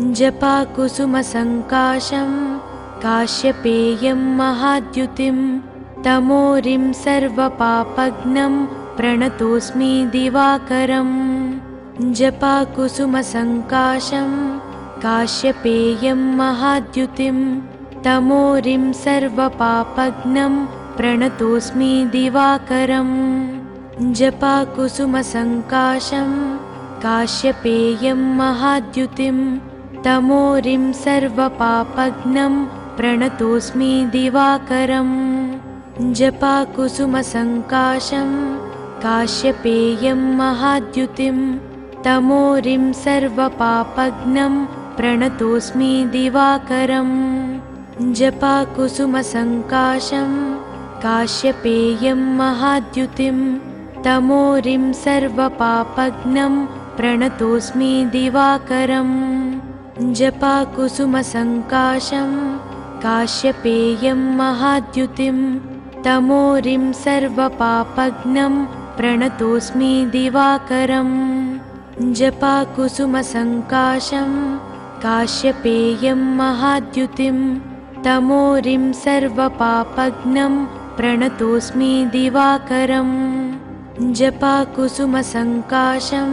जपाकुसुमसङ्काशं काश्यपेयं महाद्युतिं तमोरिं सर्वपापघ्नं प्रणतोऽस्मि दिवाकरम् जपाकुसुमसङ्काशं काश्यपेयं महाद्युतिं तमोरिं सर्वपापघ्नं प्रणतोऽस्मि दिवाकरम् जपाकुसुमसङ्काशं काश्यपेयं महाद्युतिं तमोरिं सर्वपापघ्नं प्रणतोऽस्मि दिवाकरम् जपाकुसुमसङ्काशं काश्यपेयं महाद्युतिं तमोरिं सर्वपापघ्नं प्रणतोऽस्मि दिवाकरम् जपाकुसुमसङ्काशं काश्यपेयं महाद्युतिं तमोरिं सर्वपापघ्नं प्रणतोऽस्मि दिवाकरम् जपाकुसुमसङ्काशं काश्यपेयं महाद्युतिं तमोरिं सर्वपापघ्नं प्रणतोऽस्मि दिवाकरम् जपाकुसुमसङ्काशं काश्यपेयं महाद्युतिं तमोरिं सर्वपापघ्नं प्रणतोऽस्मि दिवाकरम् जपाकुसुमसङ्काशं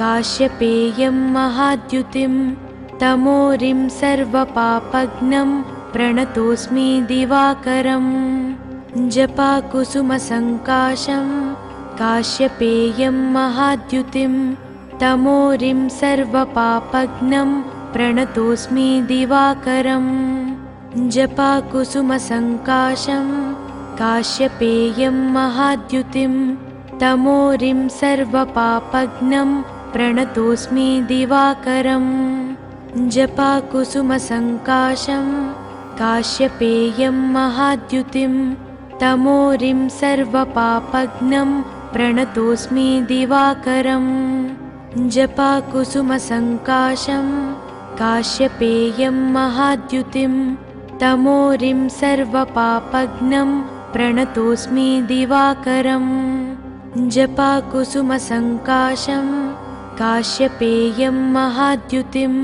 काश्यपेयं महाद्युतिं तमोरिं सर्वपापघ्नं प्रणतोऽस्मि दिवाकरम् जपाकुसुमसङ्काशं काश्यपेयं महाद्युतिं तमोरिं सर्वपापघ्नं प्रणतोऽस्मि दिवाकरम् जपाकुसुमसङ्काशं काश्यपेयं महाद्युतिं तमोरिं सर्वपापघ्नं प्रणतोऽस्मि दिवाकरम् जपाकुसुमसङ्काशं काश्यपेयं महाद्युतिं तमोरिं सर्वपापघ्नं प्रणतोऽस्मि दिवाकरम् जपाकुसुमसङ्काशं काश्यपेयं महाद्युतिं तमोरिं सर्वपापघ्नं प्रणतोऽस्मि दिवाकरम् जपाकुसुमसङ्काशं काश्यपेयं महाद्युतिं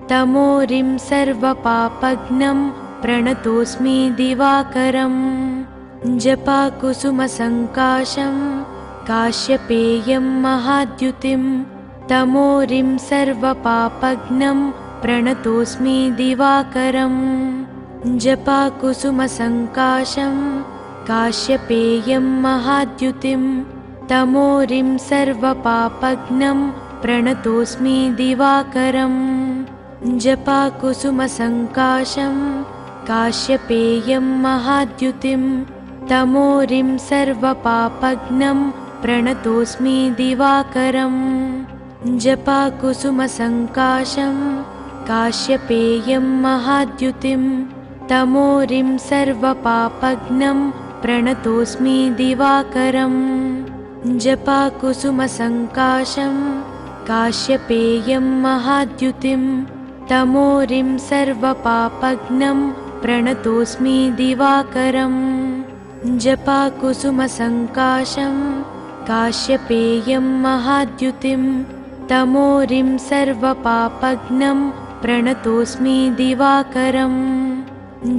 तमोरिं सर्वपापघ्नं प्रणतोऽस्मि दिवाकरम् जपाकुसुमसङ्काशं काश्यपेयं महाद्युतिं तमोरिं सर्वपापघ्नं प्रणतोऽस्मि दिवाकरम् जपाकुसुमसङ्काशं काश्यपेयं महाद्युतिं तमोरिं सर्वपापघ्नं प्रणतोऽस्मि दिवाकरम् जपाकुसुमसङ्काशं काश्यपेयं महाद्युतिं तमोरिं सर्वपापघ्नं प्रणतोऽस्मि दिवाकरम् जपाकुसुमसङ्काशं काश्यपेयं महाद्युतिं तमोरिं सर्वपापघ्नं प्रणतोऽस्मि दिवाकरम् जपाकुसुमसङ्काशं काश्यपेयं महाद्युतिं तमोरिं सर्वपापघ्नं प्रणतोऽस्मि दिवाकरम् जपाकुसुमसङ्काशं काश्यपेयं महाद्युतिं तमोरिं सर्वपापघ्नं प्रणतोऽस्मि दिवाकरम्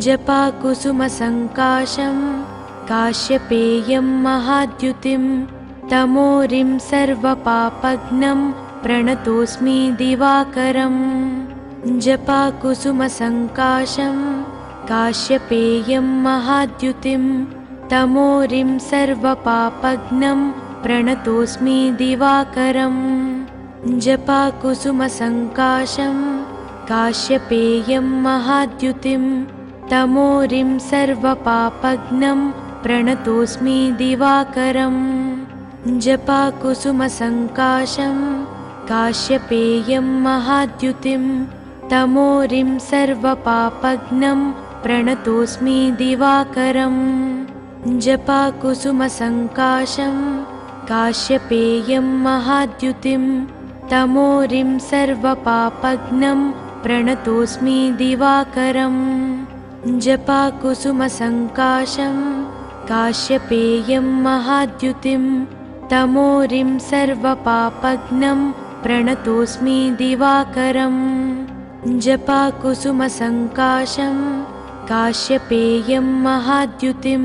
जपाकुसुमसङ्काशं काश्यपेयं महाद्युतिं तमोरिं सर्वपापघ्नं प्रणतोऽस्मि दिवाकरम् जपाकुसुमसङ्काशं काश्यपेयं महाद्युतिं तमोरिं सर्वपापघ्नं प्रणतोऽस्मि दिवाकरम् जपाकुसुमसङ्काशं काश्यपेयं महाद्युतिं तमोरिं सर्वपापघ्नं प्रणतोऽस्मि दिवाकरम् जपाकुसुमसङ्काशं काश्यपेयं महाद्युतिं तमोरिं सर्वपापघ्नं प्रणतोऽस्मि दिवाकरम् जपाकुसुमसङ्काशं काश्यपेयं महाद्युतिं तमोरिं सर्वपापघ्नं प्रणतोऽस्मि दिवाकरम् जपाकुसुमसङ्काशं काश्यपेयं महाद्युतिं तमोरिं सर्वपापघ्नं प्रणतोऽस्मि दिवाकरम् जपाकुसुमसङ्काशं काश्यपेयं महाद्युतिं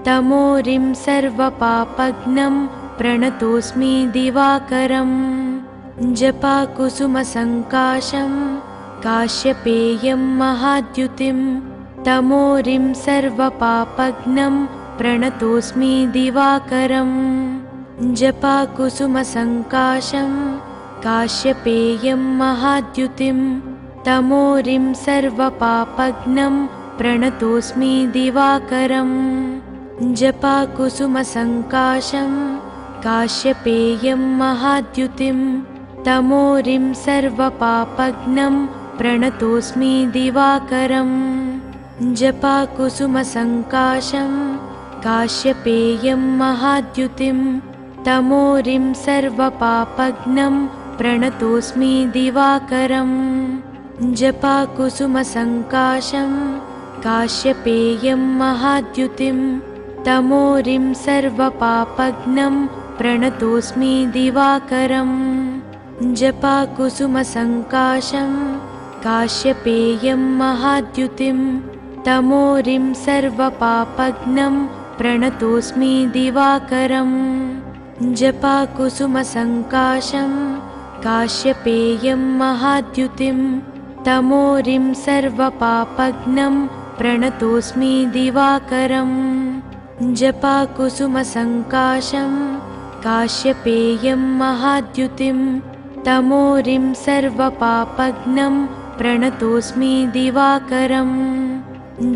तमोरिं सर्वपापघ्नं प्रणतोऽस्मि दिवाकरम् जपाकुसुमसङ्काशं काश्यपेयं महाद्युतिं तमोरिं सर्वपापघ्नं प्रणतोऽस्मि दिवाकरम् जपाकुसुमसङ्काशं काश्यपेयं महाद्युतिं तमोरिं सर्वपापघ्नं प्रणतोऽस्मि दिवाकरम् जपाकुसुमसङ्काशं काश्यपेयं महाद्युतिं तमोरिं सर्वपापघ्नं प्रणतोऽस्मि दिवाकरम् जपाकुसुमसङ्काशं काश्यपेयं महाद्युतिं तमोरिं सर्वपापघ्नं प्रणतोऽस्मि दिवाकरम् जपाकुसुमसङ्काशं काश्यपेयं महाद्युतिं तमोरिं सर्वपापघ्नं प्रणतोऽस्मि दिवाकरम् जपाकुसुमसङ्काशं काश्यपेयं महाद्युतिं तमोरिं सर्वपापघ्नं प्रणतोऽस्मि दिवाकरम् जपाकुसुमसङ्काशं काश्यपेयं महाद्युतिं तमोरिं सर्वपापघ्नं प्रणतोऽस्मि दिवाकरम् जपाकुसुमसङ्काशं काश्यपेयं महाद्युतिं तमोरिं सर्वपापघ्नं प्रणतोऽस्मि दिवाकरम्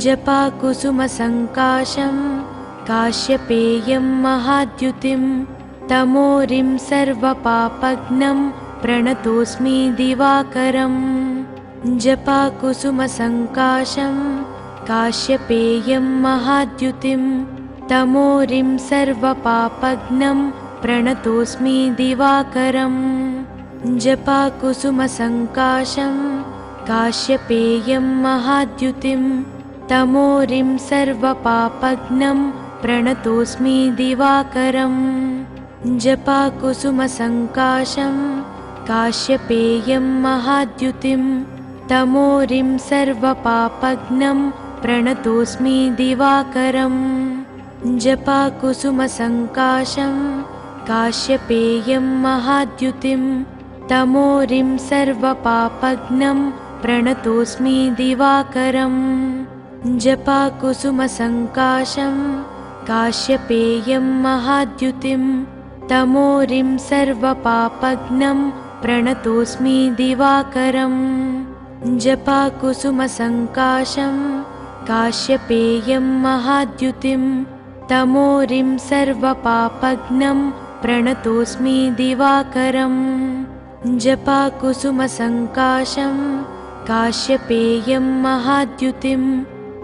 जपाकुसुमसङ्काशं काश्यपेयं महाद्युतिं तमोरिं सर्वपापघ्नं प्रणतोऽस्मि दिवाकरम् जपाकुसुमसङ्काशं काश्यपेयं महाद्युतिं तमोरिं सर्वपापघ्नं प्रणतोऽस्मि दिवाकरम् जपाकुसुमसङ्काशं काश्यपेयं महाद्युतिं तमोरिं सर्वपापघ्नं प्रणतोऽस्मि दिवाकरम् जपाकुसुमसङ्काशं काश्यपेयं महाद्युतिं तमोरिं सर्वपापघ्नं प्रणतोऽस्मि दिवाकरम् जपाकुसुमसङ्काशं काश्यपेयं महाद्युतिं तमोरिं सर्वपापघ्नं प्रणतोऽस्मि दिवाकरम् जपाकुसुमसङ्काशं काश्यपेयं महाद्युतिं तमोरिं सर्वपापघ्नं प्रणतोऽस्मि दिवाकरम् जपाकुसुमसङ्काशं काश्यपेयं महाद्युतिं तमोरिं सर्वपापघ्नं प्रणतोऽस्मि दिवाकरम् जपाकुसुमसङ्काशं काश्यपेयं महाद्युतिं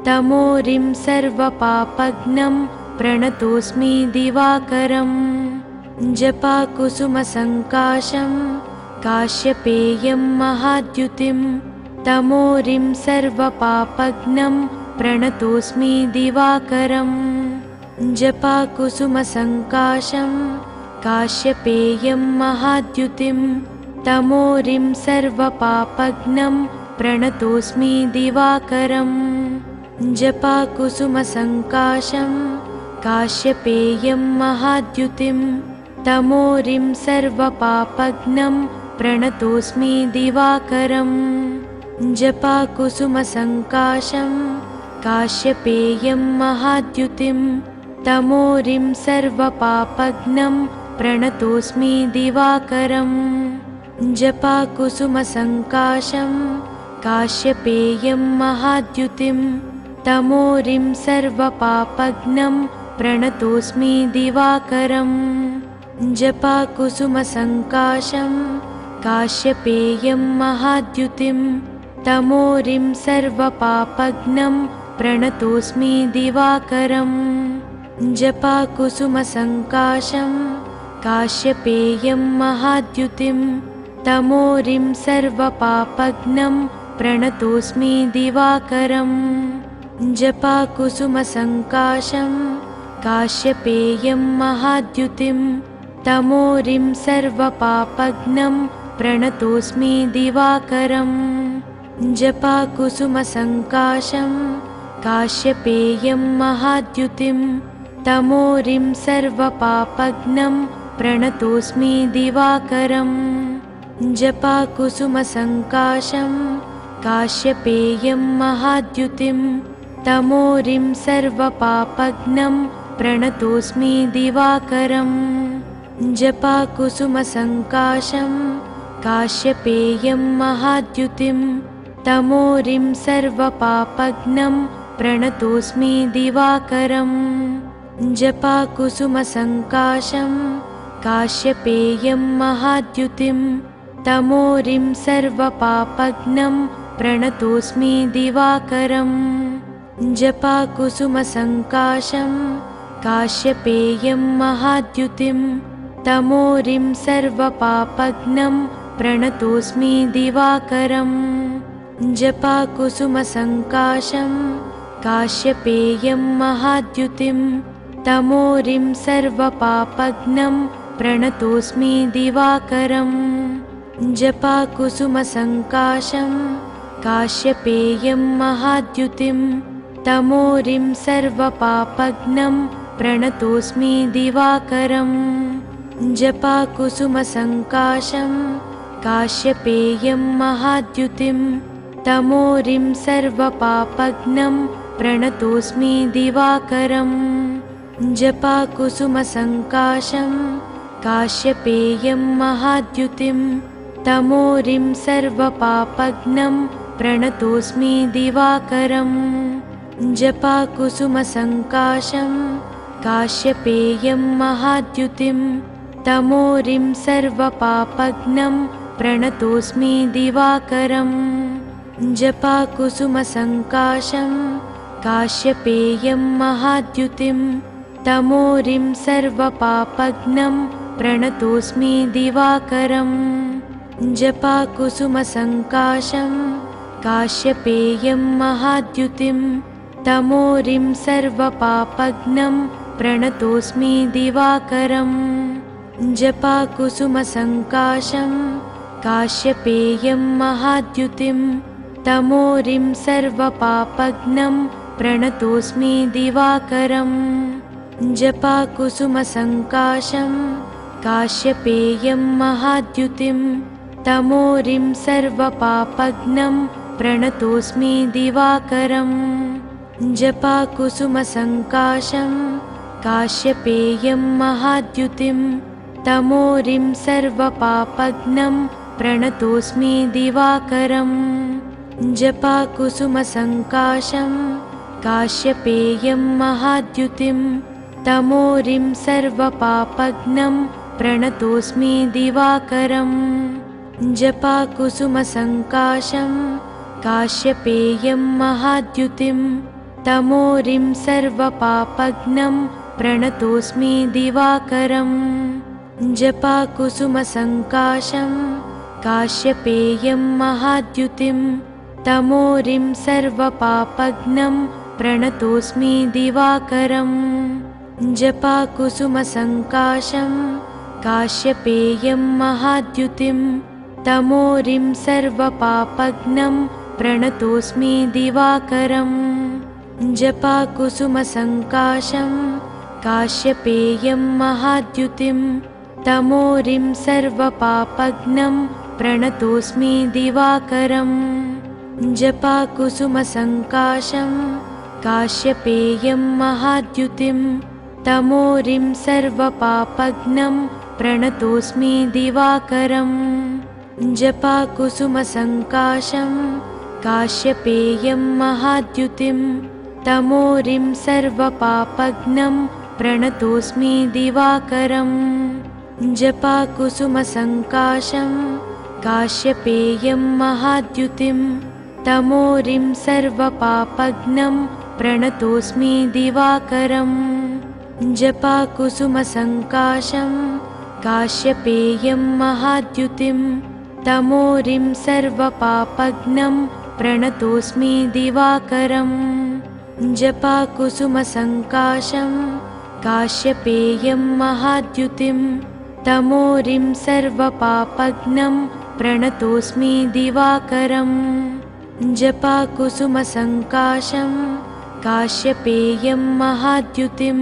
तमोरिं सर्वपापघ्नं प्रणतोऽस्मि दिवाकरम् जपाकुसुमसङ्काशं काश्यपेयं महाद्युतिं तमोरिं सर्वपापघ्नं प्रणतोऽस्मि दिवाकरम् जपाकुसुमसङ्काशं काश्यपेयं महाद्युतिं तमोरिं सर्वपापघ्नं प्रणतोऽस्मि दिवाकरम् जपाकुसुमसङ्काशं काश्यपेयं महाद्युतिं तमोरिं सर्वपापघ्नं प्रणतोऽस्मि दिवाकरम् जपाकुसुमसङ्काशं काश्यपेयं महाद्युतिं तमोरिं सर्वपापघ्नं प्रणतोऽस्मि दिवाकरम् जपाकुसुमसङ्काशं काश्यपेयं महाद्युतिं तमोरिं सर्वपापघ्नं प्रणतोऽस्मि दिवाकरम् जपाकुसुमसङ्काशं काश्यपेयं महाद्युतिं तमोरिं सर्वपापघ्नं प्रणतोऽस्मि दिवाकरम् जपाकुसुमसङ्काशं काश्यपेयं महाद्युतिं तमोरिं सर्वपापघ्नं प्रणतोऽस्मि दिवाकरम् जपाकुसुमसङ्काशं काश्यपेयं महाद्युतिं तमोरिं सर्वपापघ्नं प्रणतोऽस्मि दिवाकरम् जपाकुसुमसङ्काशं काश्यपेयं महाद्युतिं तमोरिं सर्वपापघ्नं प्रणतोऽस्मि दिवाकरम् जपाकुसुमसङ्काशं काश्यपेयं महाद्युतिं तमोरिं सर्वपापघ्नं प्रणतोऽस्मि दिवाकरम् जपाकुसुमसङ्काशं काश्यपेयं महाद्युतिं तमोरिं सर्वपापघ्नं प्रणतोऽस्मि दिवाकरम् जपाकुसुमसङ्काशं काश्यपेयं महाद्युतिं तमोरिं सर्वपापघ्नं प्रणतोऽस्मि दिवाकरम् जपाकुसुमसङ्काशं काश्यपेयं महाद्युतिं तमोरिं सर्वपापघ्नं प्रणतोऽस्मि दिवाकरम् जपाकुसुमसङ्काशं काश्यपेयं महाद्युतिं तमोरिं सर्वपापघ्नं प्रणतोऽस्मि दिवाकरम् जपाकुसुमसङ्काशं काश्यपेयं महाद्युतिं तमोरिं सर्वपापघ्नं प्रणतोऽस्मि दिवाकरम् जपाकुसुमसङ्काशं काश्यपेयं महाद्युतिं तमोरिं सर्वपापघ्नं प्रणतोऽस्मि दिवाकरम् जपाकुसुमसङ्काशं काश्यपेयं महाद्युतिं तमोरिं सर्वपापघ्नं प्रणतोऽस्मि दिवाकरम् जपाकुसुमसङ्काशं काश्यपेयं महाद्युतिं तमोरिं सर्वपापघ्नं प्रणतोऽस्मि दिवाकरम् जपाकुसुमसङ्काशं काश्यपेयं महाद्युतिं तमोरिं सर्वपापघ्नं प्रणतोऽस्मि दिवाकरम् जपाकुसुमसङ्काशं काश्यपेयं महाद्युतिं तमोरिं सर्वपापघ्नं प्रणतोऽस्मि दिवाकरम् जपाकुसुमसङ्काशं काश्यपेयं महाद्युतिं तमोरिं सर्वपापघ्नं प्रणतोऽस्मि दिवाकरम् जपाकुसुमसङ्काशं काश्यपेयं महाद्युतिं तमोरिं सर्वपापघ्नं प्रणतोऽस्मि दिवाकरम् जपाकुसुमसङ्काशं काश्यपेयं महाद्युतिं तमोरिं सर्वपापघ्नं प्रणतोऽस्मि दिवाकरम् जपाकुसुमसङ्काशं काश्यपेयं महाद्युतिं तमोरिं सर्वपापघ्नं प्रणतोऽस्मि दिवाकरम् जपाकुसुमसङ्काशं काश्यपेयं महाद्युतिं तमोरिं सर्वपापघ्नं प्रणतोऽस्मि दिवाकरम् जपाकुसुमसङ्काशं काश्यपेयं महाद्युतिं तमोरिं सर्वपापघ्नं प्रणतोऽस्मि दिवाकरम् जपाकुसुमसङ्काशं काश्यपेयं महाद्युतिं तमोरिं सर्वपापघ्नं प्रणतोऽस्मि दिवाकरम् जपाकुसुमसङ्काशं काश्यपेयं महाद्युतिं तमोरिं सर्वपापघ्नं प्रणतोऽस्मि दिवाकरम् जपाकुसुमसङ्काशं काश्यपेयं महाद्युतिं तमोरिं सर्वपापघ्नं प्रणतोऽस्मि दिवाकरम् जपाकुसुमसङ्काशं काश्यपेयं महाद्युतिं तमोरिं सर्वपापघ्नं प्रणतोऽस्मि दिवाकरम् जपाकुसुमसङ्काशं काश्यपेयं महाद्युतिं तमोरिं सर्वपापघ्नं प्रणतोऽस्मि दिवाकरम् जपाकुसुमसङ्काशं काश्यपेयं महाद्युतिं तमोरिं सर्वपापघ्नं प्रणतोऽस्मि दिवाकरम् जपाकुसुमसङ्काशं काश्यपेयं महाद्युतिं तमोरिं सर्वपापघ्नं प्रणतोऽस्मि दिवाकरम् जपाकुसुमसङ्काशं काश्यपेयं महाद्युतिं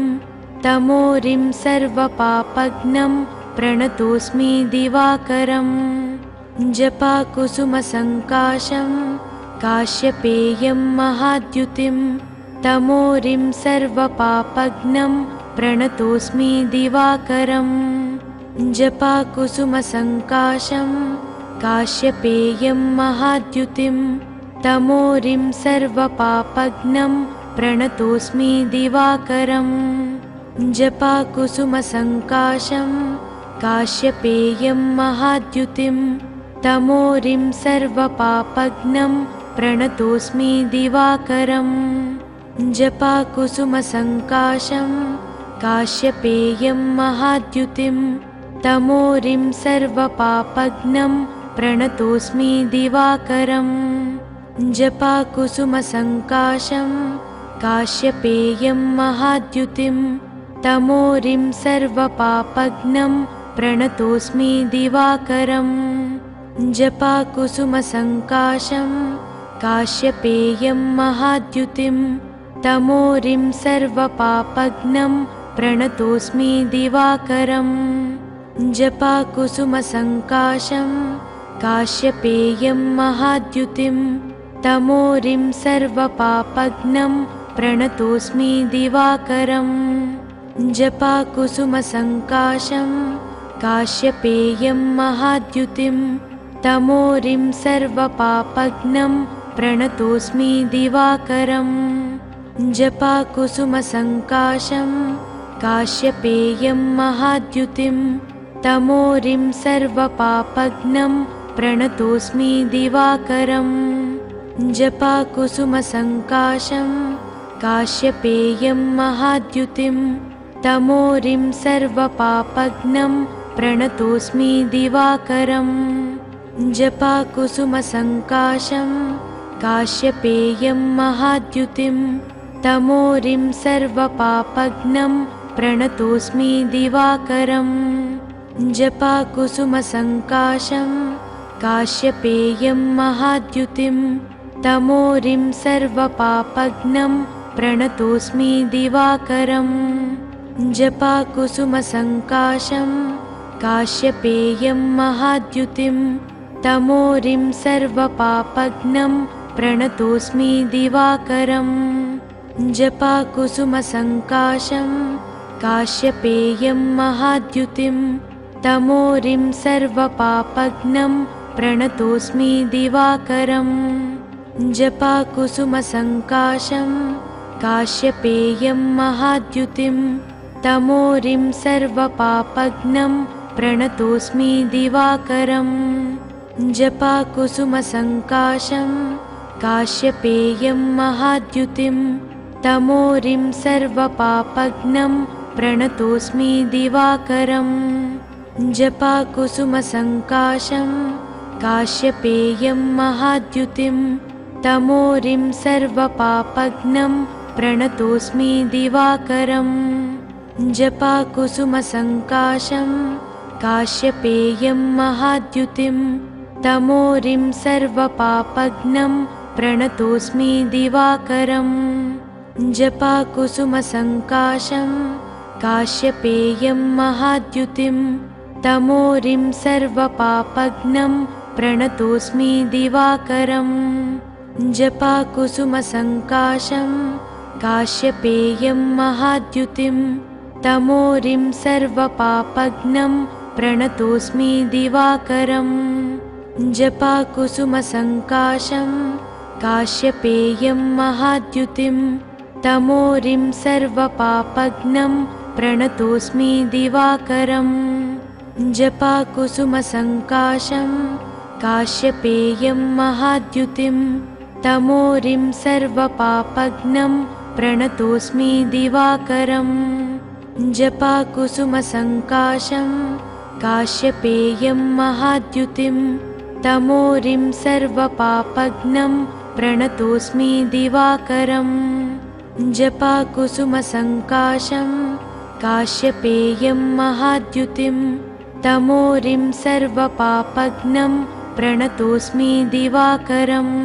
तमोरिं सर्वपापघ्नं प्रणतोऽस्मि दिवाकरम् जपाकुसुमसङ्काशं काश्यपेयं महाद्युतिं तमोरिं सर्वपापघ्नं प्रणतोऽस्मि दिवाकरम् जपाकुसुमसङ्काशं काश्यपेयं महाद्युतिं तमोरिं सर्वपापघ्नं प्रणतोऽस्मि दिवाकरम् जपाकुसुमसङ्काशं काश्यपेयं महाद्युतिं तमोरिं सर्वपापघ्नं प्रणतोऽस्मि दिवाकरम् जपाकुसुमसङ्काशं काश्यपेयं महाद्युतिं तमोरिं सर्वपापघ्नं प्रणतोऽस्मि दिवाकरम् जपाकुसुमसङ्काशं काश्यपेयं महाद्युतिं तमोरिं सर्वपापघ्नं प्रणतोऽस्मि दिवाकरम् जपाकुसुमसङ्काशं काश्यपेयं महाद्युतिं तमोरिं सर्वपापघ्नं प्रणतोऽस्मि दिवाकरम् जपाकुसुमसङ्काशं काश्यपेयं महाद्युतिं तमोरिं सर्वपापघ्नं प्रणतोऽस्मि दिवाकरम् जपाकुसुमसङ्काशं काश्यपेयं महाद्युतिं तमोरिं सर्वपापघ्नं प्रणतोऽस्मि दिवाकरम् जपाकुसुमसङ्काशं काश्यपेयं महाद्युतिं तमोरिं सर्वपापघ्नं प्रणतोऽस्मि दिवाकरम् जपाकुसुमसङ्काशं काश्यपेयं महाद्युतिं तमोरिं सर्वपापघ्नं प्रणतोऽस्मि दिवाकरम् जपाकुसुमसङ्काशं काश्यपेयं महाद्युतिं तमोरिं सर्वपापघ्नं प्रणतोऽस्मि दिवाकरम् जपाकुसुमसङ्काशं काश्यपेयं महाद्युतिं तमोरिं सर्वपापघ्नं प्रणतोऽस्मि दिवाकरम् जपाकुसुमसङ्काशं काश्यपेयं महाद्युतिं तमोरिं सर्वपापघ्नं प्रणतोऽस्मि दिवाकरम् जपाकुसुमसङ्काशं काश्यपेयं महाद्युतिं तमोरिं सर्वपापघ्नं प्रणतोऽस्मि दिवाकरम् जपाकुसुमसङ्काशं काश्यपेयं महाद्युतिं तमोरिं सर्वपापघ्नं प्रणतोऽस्मि दिवाकरम् जपाकुसुमसङ्काशं काश्यपेयं महाद्युतिं तमोरिं सर्वपापघ्नं प्रणतोऽस्मि दिवाकरम् जपाकुसुमसङ्काशं काश्यपेयं महाद्युतिं तमोरिं सर्वपापघ्नं प्रणतोऽस्मि दिवाकरम् जपाकुसुमसङ्काशं काश्यपेयं महाद्युतिं तमोरिं सर्वपापघ्नं प्रणतोऽस्मि दिवाकरम् जपाकुसुमसङ्काशं काश्यपेयं महाद्युतिं तमोरिं सर्वपापघ्नं प्रणतोऽस्मि दिवाकरम् जपाकुसुमसङ्काशं काश्यपेयं महाद्युतिं तमोरिं सर्वपापघ्नं प्रणतोऽस्मि दिवाकरम् जपाकुसुमसङ्काशं काश्यपेयं महाद्युतिं तमोरिं सर्वपापघ्नं प्रणतोऽस्मि दिवाकरम् जपाकुसुमसङ्काशं काश्यपेयं महाद्युतिं तमोरिं सर्वपापघ्नं प्रणतोऽस्मि दिवाकरम् जपाकुसुमसङ्काशं काश्यपेयं महाद्युतिं तमोरिं सर्वपापघ्नं प्रणतोऽस्मि दिवाकरम् जपाकुसुमसङ्काशं काश्यपेयं महाद्युतिं तमोरिं सर्वपापघ्नं प्रणतोऽस्मि दिवाकरम्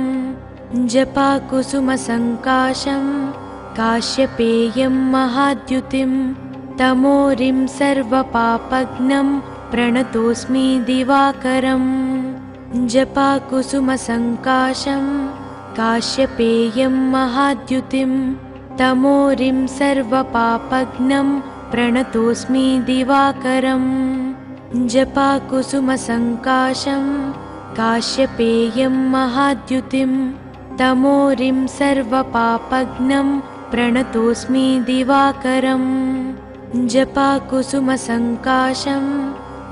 जपाकुसुमसङ्काशं काश्यपेयं महाद्युतिं तमोरिं सर्वपापघ्नं प्रणतोऽस्मि दिवाकरम् जपाकुसुमसङ्काशं काश्यपेयं महाद्युतिं तमोरिं सर्वपापघ्नं प्रणतोऽस्मि दिवाकरम् जपाकुसुमसङ्काशं काश्यपेयं महाद्युतिं तमोरिं सर्वपापघ्नं प्रणतोऽस्मि दिवाकरम् जपाकुसुमसङ्काशं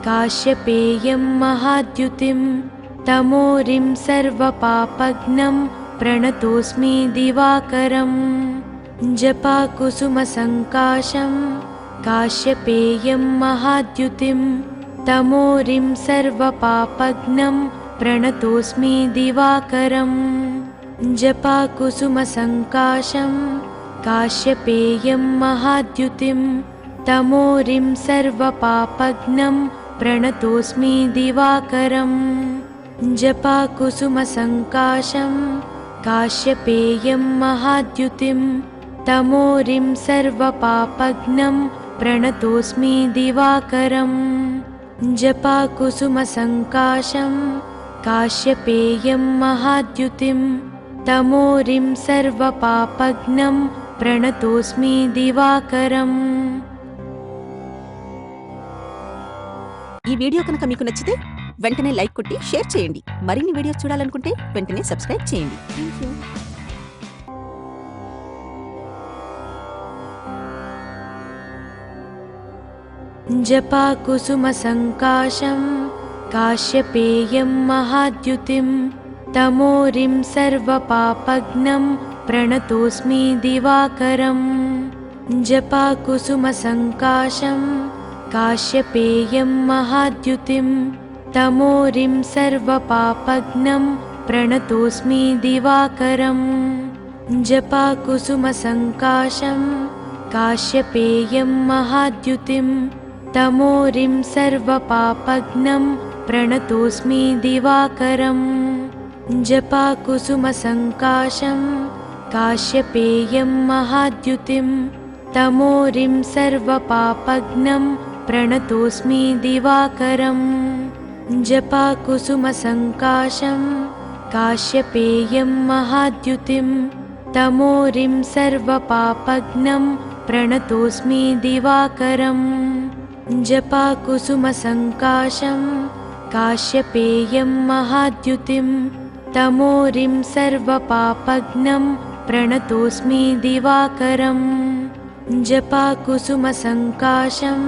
काश्यपेयं महाद्युतिं तमोरिं सर्वपापघ्नं प्रणतोऽस्मि दिवाकरम् जपाकुसुमसङ्काशं काश्यपेयं महाद्युतिं तमोरिं सर्वपापघ्नं प्रणतोऽस्मि दिवाकरम् जपाकुसुमसङ्काशं काश्यपेयं महाद्युतिं तमोरिं सर्वपापघ्नं प्रणतोऽस्मि दिवाकरम् जपाकुसुमसङ्काशं काश्यपेयं महाद्युतिं तमोरिं सर्वपापघ्नं प्रणतोऽस्मि दिवाकरम् जपाकुसुमसङ्काशं काश्यपेयं महाद्युतिं तमोरिं सर्वपापघ्नं प्रणतोऽस्मि दिवाकरम्। ఈ వీడియో కనుక మీకు నచ్చితే వెంటనే లైక్ కొట్టి షేర్ చేయండి. మరిన్ని వీడియోస్ చూడాలనుకుంటే వెంటనే సబ్స్క్రైబ్ చేయండి. థాంక్యూ. जपाकुसुमसङ्काशं काश्यपेयं महाद्युतिं तमोरिं सर्वपापघ्नं प्रणतोऽस्मि दिवाकरम् जपाकुसुमसङ्काशं काश्यपेयं महाद्युतिं तमोरिं सर्वपापघ्नं प्रणतोऽस्मि दिवाकरम् जपाकुसुमसङ्काशं काश्यपेयं महाद्युतिं तमोरिं सर्वपापघ्नं प्रणतोऽस्मि दिवाकरम् जपाकुसुमसङ्काशं काश्यपेयं महाद्युतिं तमोरिं सर्वपापघ्नं प्रणतोऽस्मि दिवाकरम् जपाकुसुमसङ्काशं काश्यपेयं महाद्युतिं तमोरिं सर्वपापघ्नं प्रणतोऽस्मि दिवाकरम् जपाकुसुमसङ्काशं काश्यपेयं महाद्युतिं तमोरिं सर्वपापघ्नं प्रणतोऽस्मि दिवाकरम् जपाकुसुमसङ्काशं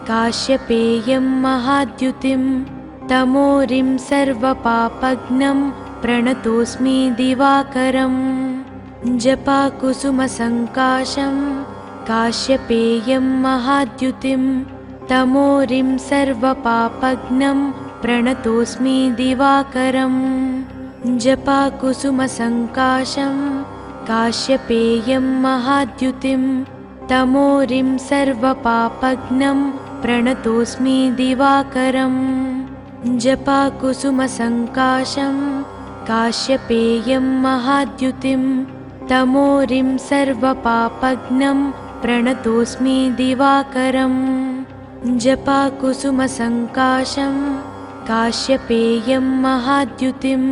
काश्यपेयं महाद्युतिं तमोरिं सर्वपापघ्नं प्रणतोऽस्मि दिवाकरम् जपाकुसुमसङ्काशं काश्यपेयं महाद्युतिं तमोरिं सर्वपापघ्नं प्रणतोऽस्मि दिवाकरम् जपाकुसुमसङ्काशं काश्यपेयं महाद्युतिं तमोरिं सर्वपापघ्नं प्रणतोऽस्मि दिवाकरम् जपाकुसुमसङ्काशं काश्यपेयं महाद्युतिं तमोरिं सर्वपापघ्नं प्रणतोऽस्मि दिवाकरम् जपाकुसुमसङ्काशं काश्यपेयं महाद्युतिं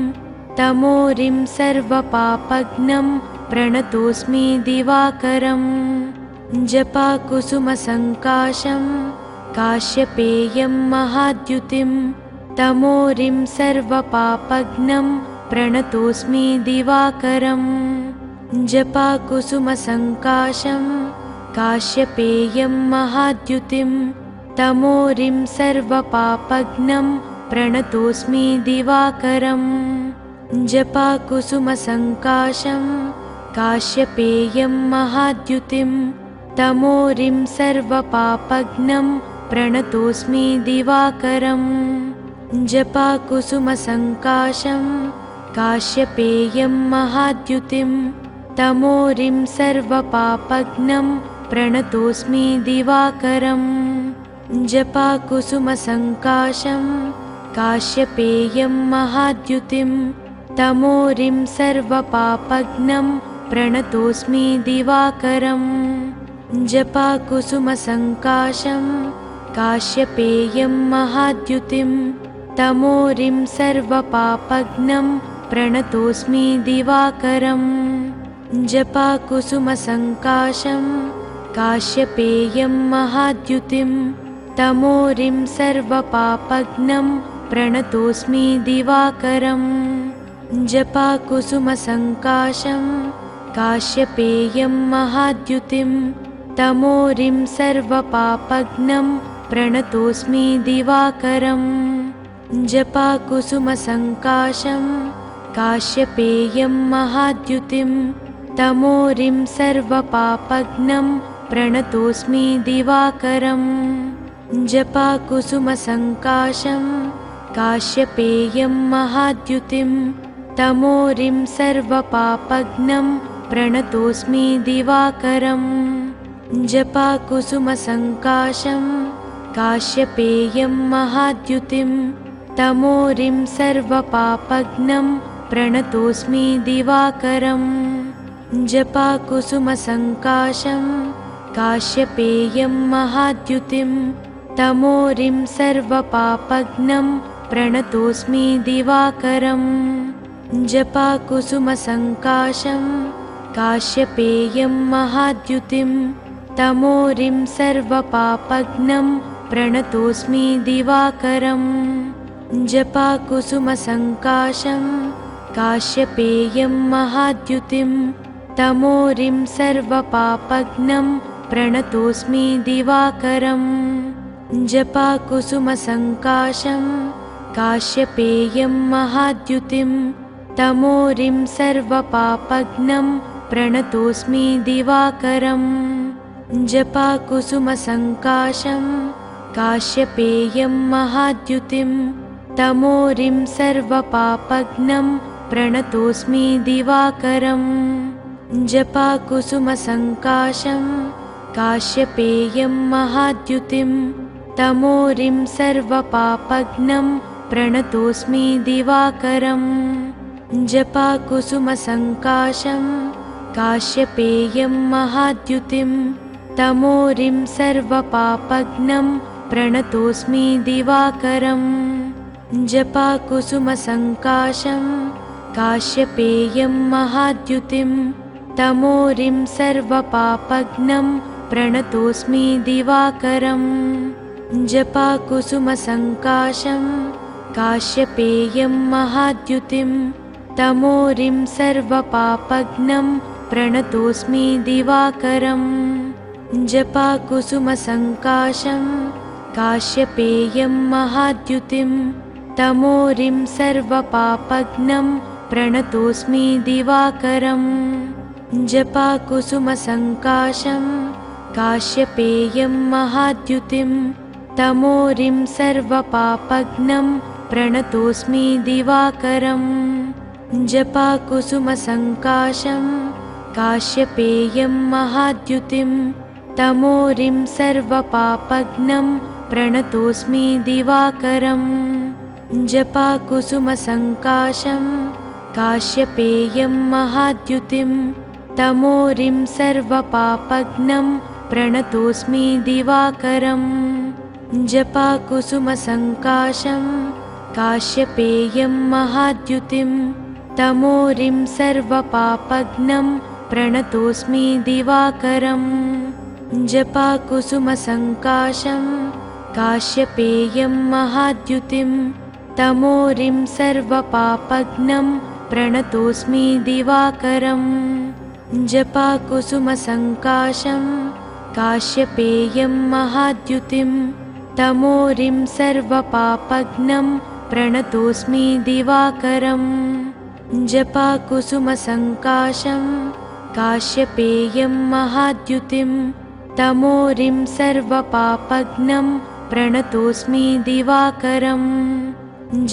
तमोरिं सर्वपापघ्नं प्रणतोऽस्मि दिवाकरम् जपाकुसुमसङ्काशं काश्यपेयं महाद्युतिं तमोरिं सर्वपापघ्नं प्रणतोऽस्मि दिवाकरम् जपाकुसुमसङ्काशं काश्यपेयं महाद्युतिं तमोरिं सर्वपापघ्नं प्रणतोऽस्मि दिवाकरम् जपाकुसुमसङ्काशं काश्यपेयं महाद्युतिं तमोरिं सर्वपापघ्नं प्रणतोऽस्मि दिवाकरम् जपाकुसुमसङ्काशं काश्यपेयं महाद्युतिं तमोरिं सर्वपापघ्नं प्रणतोऽस्मि दिवाकरम् जपाकुसुमसङ्काशं काश्यपेयं महाद्युतिं तमोरिं सर्वपापघ्नं प्रणतोऽस्मि दिवाकरम् जपाकुसुमसङ्काशं काश्यपेयं महाद्युतिं तमोरिं सर्वपापघ्नं प्रणतोऽस्मि दिवाकरम् जपाकुसुमसङ्काशं काश्यपेयं महाद्युतिं तमोरिं सर्वपापघ्नं प्रणतोऽस्मि दिवाकरम् जपाकुसुमसङ्काशं काश्यपेयं महाद्युतिं तमोरिं सर्वपापघ्नं प्रणतोऽस्मि दिवाकरम् जपाकुसुमसङ्काशं काश्यपेयं महाद्युतिं तमोरिं सर्वपापघ्नं प्रणतोऽस्मि दिवाकरम् जपाकुसुमसङ्काशं काश्यपेयं महाद्युतिं तमोरिं सर्वपापघ्नं प्रणतोऽस्मि दिवाकरम् जपाकुसुमसङ्काशं काश्यपेयं महाद्युतिं तमोरिं सर्वपापघ्नं प्रणतोऽस्मि दिवाकरम् जपाकुसुमसङ्काशं काश्यपेयं महाद्युतिं तमोरिं सर्वपापघ्नं प्रणतोऽस्मि दिवाकरम् जपाकुसुमसङ्काशं काश्यपेयं महाद्युतिं तमोरिं सर्वपापघ्नं प्रणतोऽस्मि दिवाकरम् जपाकुसुमसङ्काशं काश्यपेयं महाद्युतिं तमोरिं सर्वपापघ्नं प्रणतोऽस्मि दिवाकरम् जपाकुसुमसङ्काशं काश्यपेयं महाद्युतिं तमोरिं सर्वपापघ्नं प्रणतोऽस्मि दिवाकरम् जपाकुसुमसङ्काशं काश्यपेयं महाद्युतिं तमोरिं सर्वपापघ्नं प्रणतोऽस्मि दिवाकरम् जपाकुसुमसङ्काशं काश्यपेयं महाद्युतिं तमोरिं सर्वपापघ्नं प्रणतोऽस्मि दिवाकरम् जपाकुसुमसङ्काशं काश्यपेयं महाद्युतिं तमोरिं सर्वपापघ्नं प्रणतोऽस्मि दिवाकरम् जपाकुसुमसङ्काशं काश्यपेयं महाद्युतिं तमोरिं सर्वपापघ्नं प्रणतोऽस्मि दिवाकरम् जपाकुसुमसङ्काशं काश्यपेयं महाद्युतिं तमोरिं सर्वपापघ्नं प्रणतोऽस्मि दिवाकरम् जपाकुसुमसङ्काशं काश्यपेयं महाद्युतिं तमोरिं सर्वपापघ्नं प्रणतोऽस्मि दिवाकरम् जपाकुसुमसङ्काशं काश्यपेयं महाद्युतिं तमोरिं सर्वपापघ्नं प्रणतोऽस्मि दिवाकरम् जपाकुसुमसङ्काशं काश्यपेयं महाद्युतिं तमोरिं सर्वपापघ्नं प्रणतोऽस्मि दिवाकरम् जपाकुसुमसङ्काशं काश्यपेयं महाद्युतिं तमोरिं सर्वपापघ्नं प्रणतोऽस्मि दिवाकरम् जपाकुसुमसङ्काशं काश्यपेयं महाद्युतिं तमोरिं सर्वपापघ्नं प्रणतोऽस्मि दिवाकरम् जपाकुसुमसङ्काशं काश्यपेयं महाद्युतिं तमोरिं सर्वपापघ्नं प्रणतोऽस्मि दिवाकरम् जपाकुसुमसङ्काशं काश्यपेयं महाद्युतिं तमोरिं सर्वपापघ्नं प्रणतोऽस्मि दिवाकरम् जपाकुसुमसङ्काशं काश्यपेयं महाद्युतिं तमोरिं सर्वपापघ्नं प्रणतोऽस्मि दिवाकरम्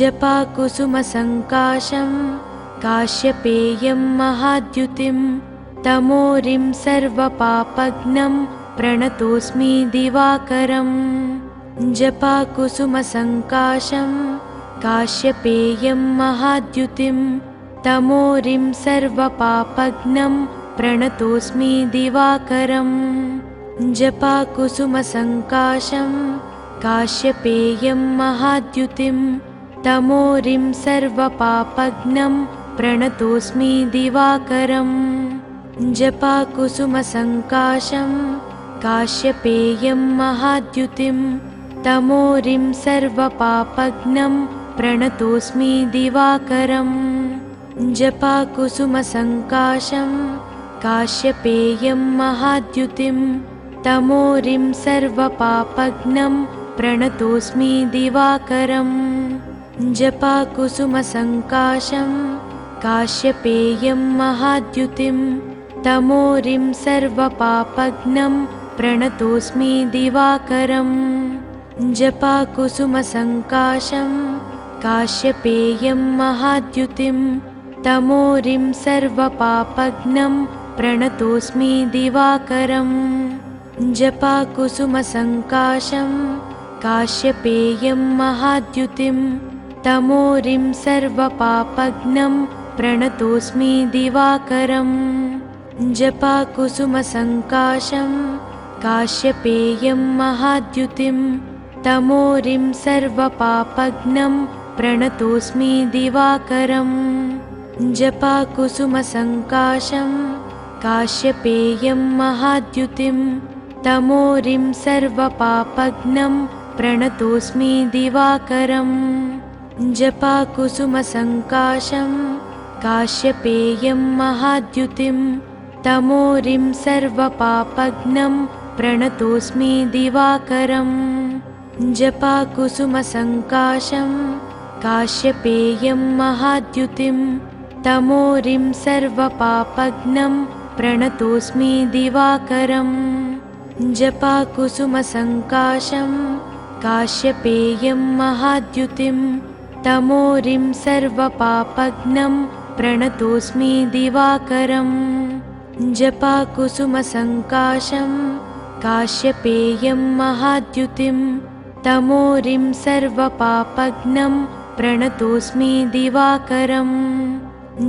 जपाकुसुमसङ्काशं काश्यपेयं महाद्युतिं तमोरिं सर्वपापघ्नं प्रणतोऽस्मि दिवाकरम् जपाकुसुमसङ्काशं काश्यपेयं महाद्युतिं तमोरिं सर्वपापघ्नं प्रणतोऽस्मि दिवाकरम् जपाकुसुमसङ्काशं काश्यपेयं महाद्युतिं तमोरिं सर्वपापघ्नं प्रणतोऽस्मि दिवाकरम् जपाकुसुमसङ्काशं काश्यपेयं महाद्युतिं तमोरिं सर्वपापघ्नं प्रणतोऽस्मि दिवाकरम् जपाकुसुमसङ्काशं काश्यपेयं महाद्युतिं तमोरिं सर्वपापघ्नं प्रणतोऽस्मि दिवाकरम् जपाकुसुमसङ्काशं काश्यपेयं महाद्युतिं तमोरिं सर्वपापघ्नं प्रणतोऽस्मि दिवाकरम् जपाकुसुमसङ्काशं काश्यपेयं महाद्युतिं तमोरिं सर्वपापघ्नं प्रणतोऽस्मि दिवाकरम् जपाकुसुमसङ्काशं काश्यपेयं महाद्युतिं तमोरिं सर्वपापघ्नं प्रणतोऽस्मि दिवाकरम् जपाकुसुमसङ्काशं काश्यपेयं महाद्युतिं तमोरिं सर्वपापघ्नं प्रणतोऽस्मि दिवाकरम् जपाकुसुमसङ्काशं काश्यपेयं महाद्युतिं तमोरिं सर्वपापघ्नं प्रणतोऽस्मि दिवाकरम् जपाकुसुमसङ्काशं काश्यपेयं महाद्युतिं तमोरिं सर्वपापघ्नं प्रणतोऽस्मि दिवाकरम् जपाकुसुमसङ्काशं काश्यपेयं महाद्युतिं तमोरिं सर्वपापघ्नं प्रणतोऽस्मि दिवाकरम् जपाकुसुमसङ्काशं काश्यपेयं महाद्युतिं तमोरिं सर्वपापघ्नं प्रणतोऽस्मि दिवाकरम् जपाकुसुमसङ्काशं काश्यपेयं महाद्युतिं तमोरिं सर्वपापघ्नं प्रणतोऽस्मि दिवाकरम्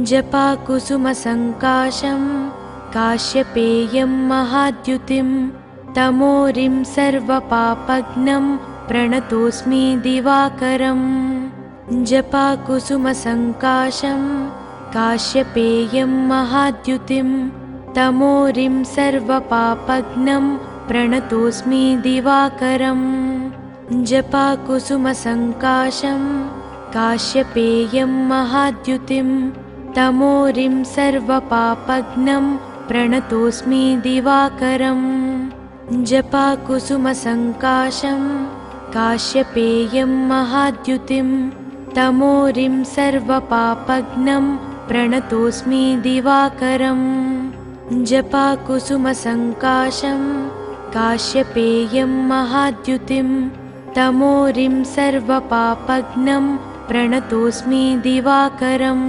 जपाकुसुमसङ्काशं काश्यपेयं महाद्युतिं तमोरिं सर्वपापघ्नं प्रणतोऽस्मि दिवाकरम् जपाकुसुमसङ्काशं काश्यपेयं महाद्युतिं तमोरिं सर्वपापघ्नं प्रणतोऽस्मि दिवाकरम् जपाकुसुमसङ्काशं काश्यपेयं महाद्युतिं तमोरिं सर्वपापघ्नं प्रणतोऽस्मि दिवाकरम् जपाकुसुमसङ्काशं काश्यपेयं महाद्युतिं तमोरिं सर्वपापघ्नं प्रणतोऽस्मि दिवाकरम् जपाकुसुमसङ्काशं काश्यपेयं महाद्युतिं तमोरिं सर्वपापघ्नं प्रणतोऽस्मि दिवाकरम्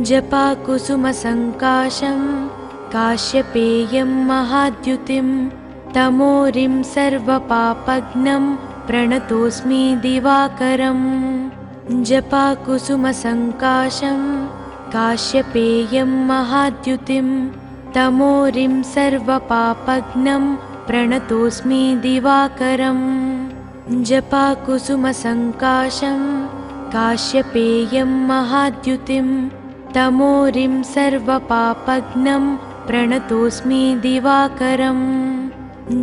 जपाकुसुमसङ्काशं काश्यपेयं महाद्युतिं तमोरिं सर्वपापघ्नं प्रणतोऽस्मि दिवाकरम् जपाकुसुमसङ्काशं काश्यपेयं महाद्युतिं तमोरिं सर्वपापघ्नं प्रणतोऽस्मि दिवाकरम् जपाकुसुमसङ्काशं काश्यपेयं महाद्युतिं तमोरिं सर्वपापघ्नं प्रणतोऽस्मि दिवाकरम्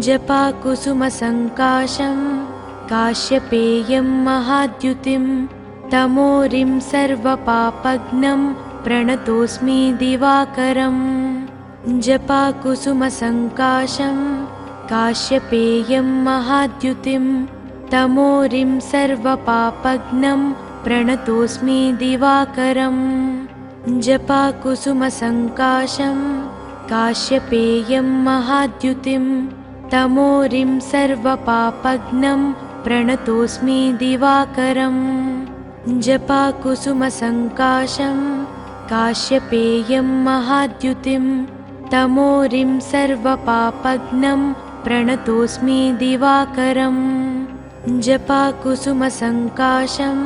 जपाकुसुमसङ्काशं काश्यपेयं महाद्युतिं तमोरिं सर्वपापघ्नं प्रणतोऽस्मि दिवाकरम् जपाकुसुमसङ्काशं काश्यपेयं महाद्युतिं तमोरिं सर्वपापघ्नं प्रणतोऽस्मि दिवाकरम् जपाकुसुमसङ्काशं काश्यपेयं महाद्युतिं तमोरिं सर्वपापघ्नं प्रणतोऽस्मि दिवाकरम् जपाकुसुमसङ्काशं काश्यपेयं महाद्युतिं तमोरिं सर्वपापघ्नं प्रणतोऽस्मि दिवाकरम् जपाकुसुमसङ्काशं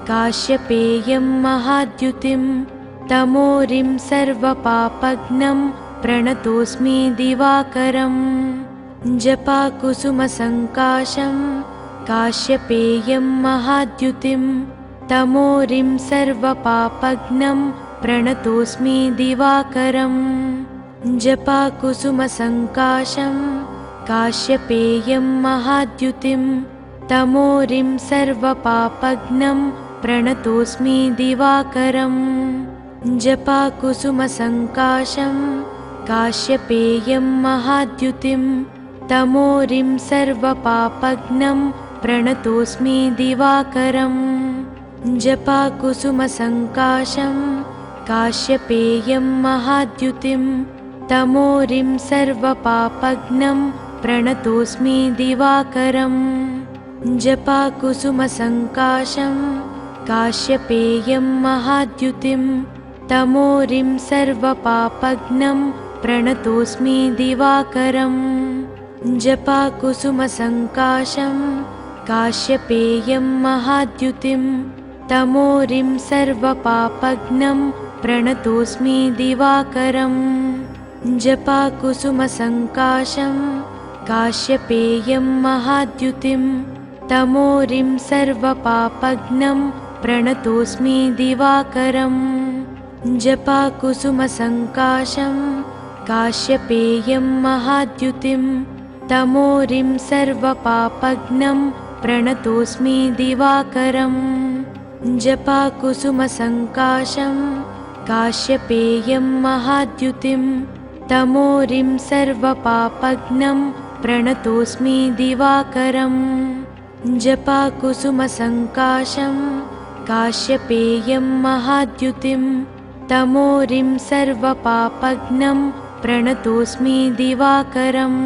काश्यपेयं महाद्युतिं तमोरिं सर्वपापघ्नं प्रणतोऽस्मि दिवाकरम् जपाकुसुमसङ्काशं काश्यपेयं महाद्युतिं तमोरिं सर्वपापघ्नं प्रणतोऽस्मि दिवाकरम् जपाकुसुमसङ्काशं काश्यपेयं महाद्युतिं तमोरिं सर्वपापघ्नं प्रणतोऽस्मि दिवाकरम् जपाकुसुमसङ्काशं काश्यपेयं महाद्युतिं तमोरिं सर्वपापघ्नं प्रणतोऽस्मि दिवाकरम् जपाकुसुमसङ्काशं काश्यपेयं महाद्युतिं तमोरिं सर्वपापघ्नं प्रणतोऽस्मि दिवाकरम् जपाकुसुमसङ्काशं काश्यपेयं महाद्युतिं तमोरिं सर्वपापघ्नं प्रणतोऽस्मि दिवाकरम् जपाकुसुमसङ्काशं काश्यपेयं महाद्युतिं तमोरिं सर्वपापघ्नं प्रणतोऽस्मि दिवाकरम् जपाकुसुमसङ्काशं काश्यपेयं महाद्युतिं तमोरिं सर्वपापघ्नं प्रणतोऽस्मि दिवाकरम् जपाकुसुमसङ्काशं काश्यपेयं महाद्युतिं तमोरिं सर्वपापघ्नं प्रणतोऽस्मि दिवाकरम् जपाकुसुमसङ्काशं काश्यपेयं महाद्युतिं तमोरिं सर्वपापघ्नं प्रणतोऽस्मि दिवाकरम् जपाकुसुमसङ्काशं काश्यपेयं महाद्युतिं तमोरिं सर्वपापघ्नं प्रणतोऽस्मि दिवाकरम्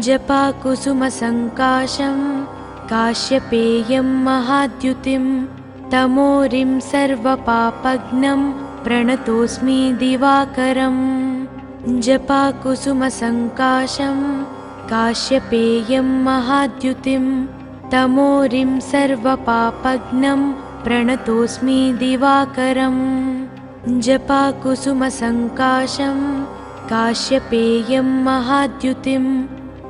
जपाकुसुमसङ्काशं काश्यपेयं महाद्युतिं तमोरिं सर्वपापघ्नं प्रणतोऽस्मि दिवाकरम् जपाकुसुमसङ्काशं काश्यपेयं महाद्युतिं तमोरिं सर्वपापघ्नं प्रणतोऽस्मि दिवाकरम् जपाकुसुमसङ्काशं काश्यपेयं महाद्युतिं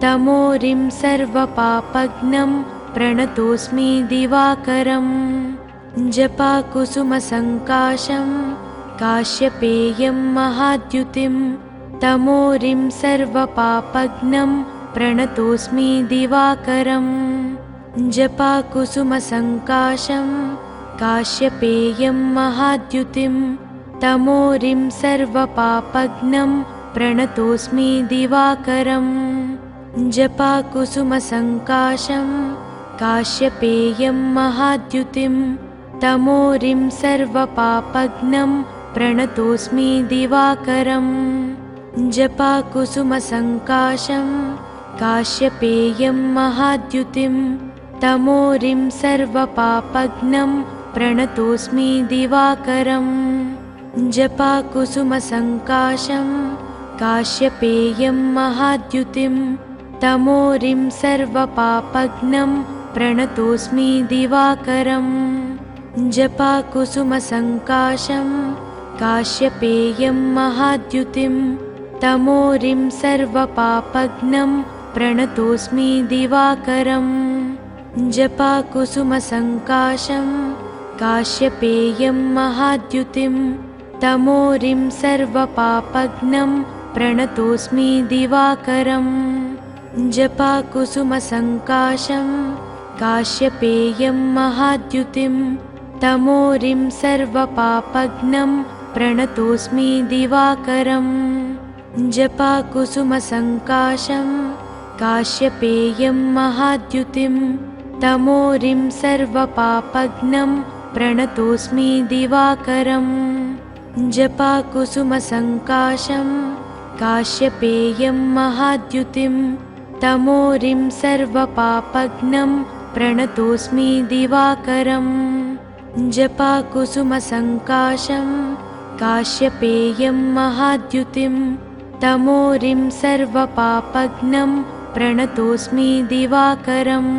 तमोरिं सर्वपापघ्नं प्रणतोऽस्मि दिवाकरम् जपाकुसुमसङ्काशं काश्यपेयं महाद्युतिं तमोरिं सर्वपापघ्नं प्रणतोऽस्मि दिवाकरम् जपाकुसुमसङ्काशं काश्यपेयं महाद्युतिं तमोरिं सर्वपापघ्नं प्रणतोऽस्मि दिवाकरम् जपाकुसुमसङ्काशं काश्यपेयं महाद्युतिं तमोरिं सर्वपापघ्नं प्रणतोऽस्मि दिवाकरम् जपाकुसुमसङ्काशं काश्यपेयं महाद्युतिं तमोरिं सर्वपापघ्नं प्रणतोऽस्मि दिवाकरम् जपाकुसुमसङ्काशं काश्यपेयं महाद्युतिं तमोरिं सर्वपापघ्नं प्रणतोऽस्मि दिवाकरम् जपाकुसुमसङ्काशं काश्यपेयं महाद्युतिं तमोरिं सर्वपापघ्नं प्रणतोऽस्मि दिवाकरम् जपाकुसुमसङ्काशं काश्यपेयं महाद्युतिं तमोरिं सर्वपापघ्नं प्रणतोऽस्मि दिवाकरम् जपाकुसुमसङ्काशं काश्यपेयं महाद्युतिं तमोरिं सर्वपापघ्नं प्रणतोऽस्मि दिवाकरम् जपाकुसुमसङ्काशं काश्यपेयं महाद्युतिं तमोरिं सर्वपापघ्नं प्रणतोऽस्मि दिवाकरम् जपाकुसुमसङ्काशं काश्यपेयं महाद्युतिं तमोरिं सर्वपापघ्नं प्रणतोऽस्मि दिवाकरम् जपाकुसुमसङ्काशं काश्यपेयं महाद्युतिं तमोरिं सर्वपापघ्नं प्रणतोऽस्मि दिवाकरम्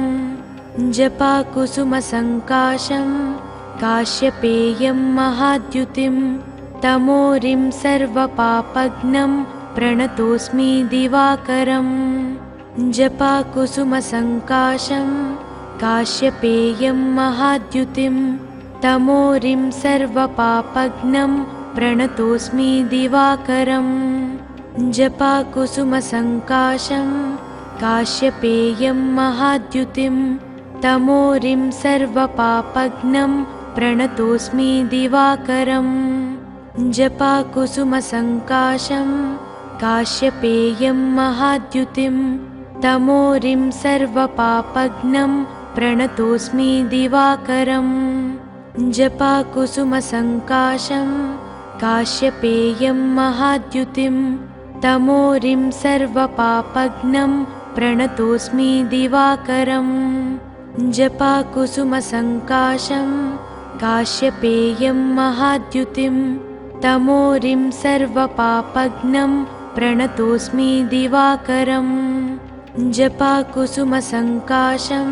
जपाकुसुमसङ्काशं काश्यपेयं महाद्युतिं तमोरिं सर्वपापघ्नं प्रणतोऽस्मि दिवाकरम् जपाकुसुमसङ्काशं काश्यपेयं महाद्युतिं तमोरिं सर्वपापघ्नं प्रणतोऽस्मि दिवाकरम् जपाकुसुमसङ्काशं काश्यपेयं महाद्युतिं तमोरिं सर्वपापघ्नं प्रणतोऽस्मि दिवाकरम् जपाकुसुमसङ्काशं काश्यपेयं महाद्युतिं तमोरिं सर्वपापघ्नं प्रणतोऽस्मि दिवाकरम् जपाकुसुमसङ्काशं काश्यपेयं महाद्युतिं तमोरिं सर्वपापघ्नं प्रणतोऽस्मि दिवाकरम् जपाकुसुमसङ्काशं काश्यपेयं महाद्युतिं तमोरिं सर्वपापघ्नं प्रणतोऽस्मि दिवाकरम् जपाकुसुमसङ्काशं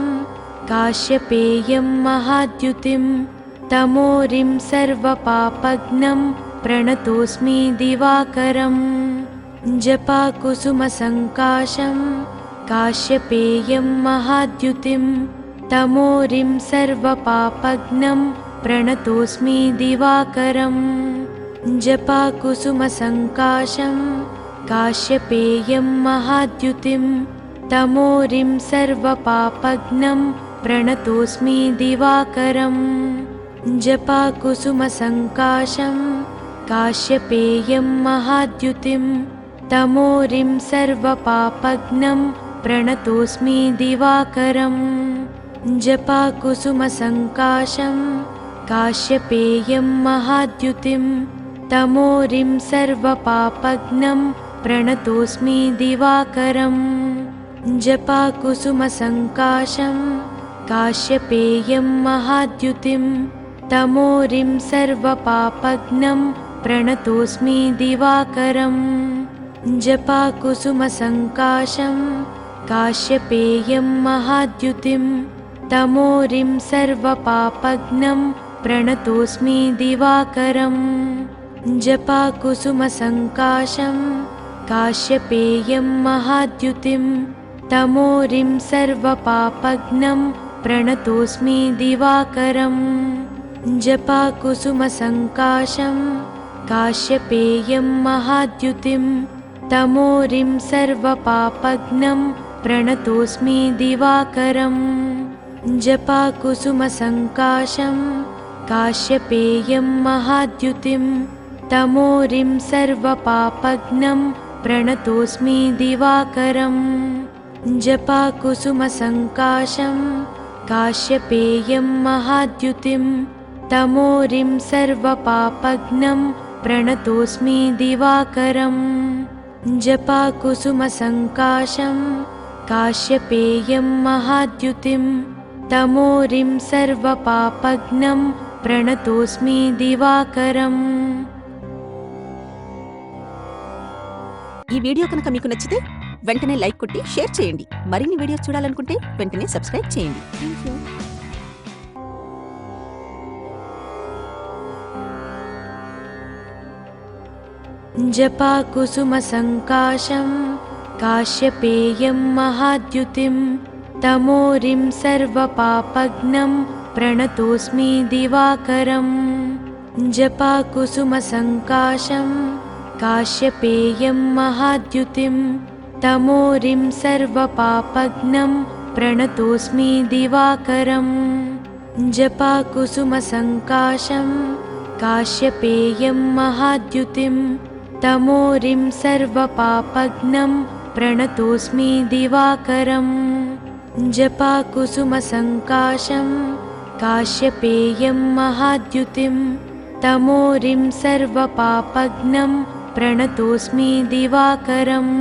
काश्यपेयं महाद्युतिं तमोरिं सर्वपापघ्नं प्रणतोऽस्मि दिवाकरम् जपाकुसुमसङ्काशं काश्यपेयं महाद्युतिं तमोरिं सर्वपापघ्नं प्रणतोऽस्मि दिवाकरम् जपाकुसुमसङ्काशं काश्यपेयं महाद्युतिं तमोरिं सर्वपापघ्नं प्रणतोऽस्मि दिवाकरम् जपाकुसुमसङ्काशं काश्यपेयं महाद्युतिं तमोरिं सर्वपापघ्नं प्रणतोऽस्मि दिवाकरम् जपाकुसुमसङ्काशं काश्यपेयं महाद्युतिं तमोरिं सर्वपापघ्नं प्रणतोऽस्मि दिवाकरम् जपाकुसुमसङ्काशं काश्यपेयं महाद्युतिं तमोरिं सर्वपापघ्नं प्रणतोऽस्मि दिवाकरम् जपाकुसुमसङ्काशं काश्यपेयं महाद्युतिं तमोरिं सर्वपापघ्नं प्रणतोऽस्मि दिवाकरम् जपाकुसुमसङ्काशं काश्यपेयं महाद्युतिं तमोरिं सर्वपापघ्नं प्रणतोऽस्मि दिवाकरम् जपाकुसुमसङ्काशं काश्यपेयं महाद्युतिं तमोरिं सर्वपापघ्नं प्रणतोऽस्मि दिवाकरम् जपाकुसुमसङ्काशं काश्यपेयं महाद्युतिं तमोरिं सर्वपापघ्नं प्रणतोऽस्मि दिवाकरम् जपाकुसुमसङ्काशं काश्यपेयं महाद्युतिं तमोरिं सर्वपापघ्नं प्रणतोऽस्मि दिवाकरम् जपाकुसुमसङ्काशं काश्यपेयं महाद्युतिं तमोरिं सर्वपापघ्नं प्रणतोऽस्मि दिवाकरम् ఈ వీడియో కనుక మీకు నచ్చితే వెంటనే లైక్ కొట్టి షేర్ చేయండి. మరిన్ని వీడియోస్ చూడాలనుకుంటే వెంటనే సబ్స్క్రైబ్ చేయండి. థాంక్యూ. जपाकुसुमसङ्काशं काश्यपेयं महाद्युतिं तमोरिं सर्वपापघ्नं प्रणतोऽस्मि दिवाकरम् जपाकुसुमसङ्काशं काश्यपेयं महाद्युतिं तमोरिं सर्वपापघ्नं प्रणतोऽस्मि दिवाकरम् जपाकुसुमसङ्काशं काश्यपेयं महाद्युतिं तमोरिं सर्वपापघ्नं प्रणतोऽस्मि दिवाकरम् जपाकुसुमसङ्काशं काश्यपेयं महाद्युतिं तमोरिं सर्वपापघ्नं प्रणतोऽस्मि दिवाकरम्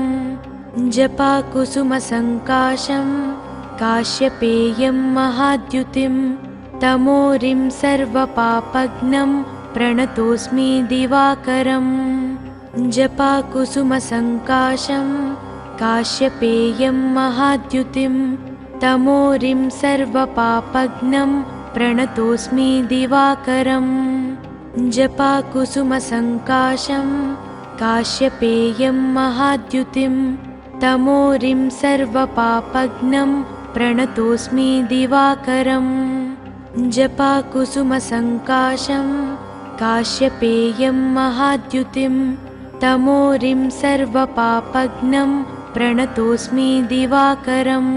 जपाकुसुमसङ्काशं काश्यपेयं महाद्युतिं तमोरिं सर्वपापघ्नं प्रणतोऽस्मि दिवाकरम् जपाकुसुमसङ्काशं काश्यपेयं महाद्युतिं तमोरिं सर्वपापघ्नं प्रणतोऽस्मि दिवाकरम् जपाकुसुमसङ्काशं काश्यपेयं महाद्युतिं तमोरिं सर्वपापघ्नं प्रणतोऽस्मि दिवाकरम् जपाकुसुमसङ्काशं काश्यपेयं महाद्युतिं तमोरिं सर्वपापघ्नं प्रणतोऽस्मि दिवाकरम्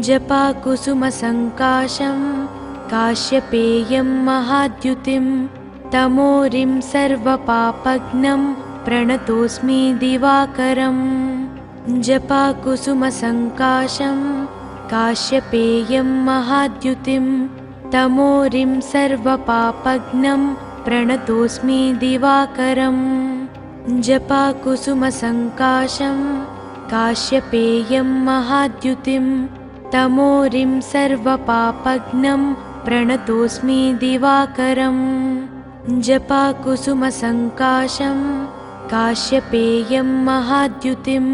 जपाकुसुमसङ्काशं काश्यपेयं महाद्युतिं तमोरिं सर्वपापघ्नं प्रणतोऽस्मि दिवाकरम् जपाकुसुमसङ्काशं काश्यपेयं महाद्युतिं तमोरिं सर्वपापघ्नं प्रणतोऽस्मि दिवाकरम् जपाकुसुमसङ्काशं काश्यपेयं महाद्युतिं तमोरिं सर्वपापघ्नं प्रणतोऽस्मि दिवाकरम् जपाकुसुमसङ्काशं काश्यपेयं महाद्युतिं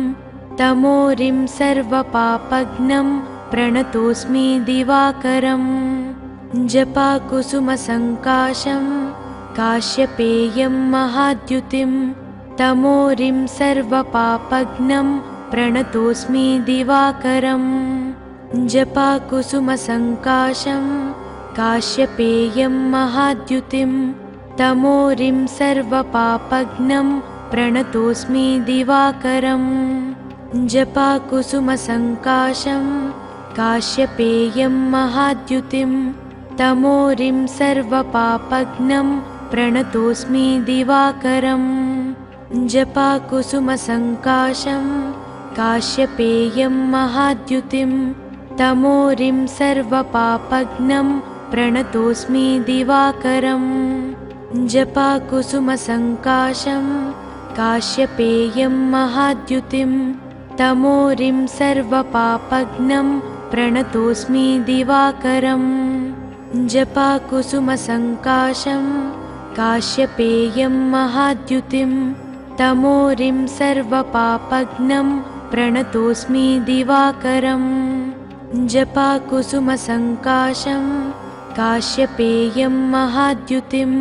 तमोरिं सर्वपापघ्नं प्रणतोऽस्मि दिवाकरम् जपाकुसुमसङ्काशं काश्यपेयं महाद्युतिं तमोरिं सर्वपापघ्नं प्रणतोऽस्मि दिवाकरम् जपाकुसुमसङ्काशं काश्यपेयं महाद्युतिं तमोरिं सर्वपापघ्नं प्रणतोऽस्मि दिवाकरम् जपाकुसुमसङ्काशं काश्यपेयं महाद्युतिं तमोरिं सर्वपापघ्नं प्रणतोऽस्मि दिवाकरम् जपाकुसुमसङ्काशं काश्यपेयं महाद्युतिं तमोरिं सर्वपापघ्नं प्रणतोऽस्मि दिवाकरम् जपाकुसुमसङ्काशं काश्यपेयं महाद्युतिं तमोरिं सर्वपापघ्नं प्रणतोऽस्मि दिवाकरम् जपाकुसुमसङ्काशं काश्यपेयं महाद्युतिं तमोरिं सर्वपापघ्नं प्रणतोऽस्मि दिवाकरम् जपाकुसुमसङ्काशं काश्यपेयं महाद्युतिं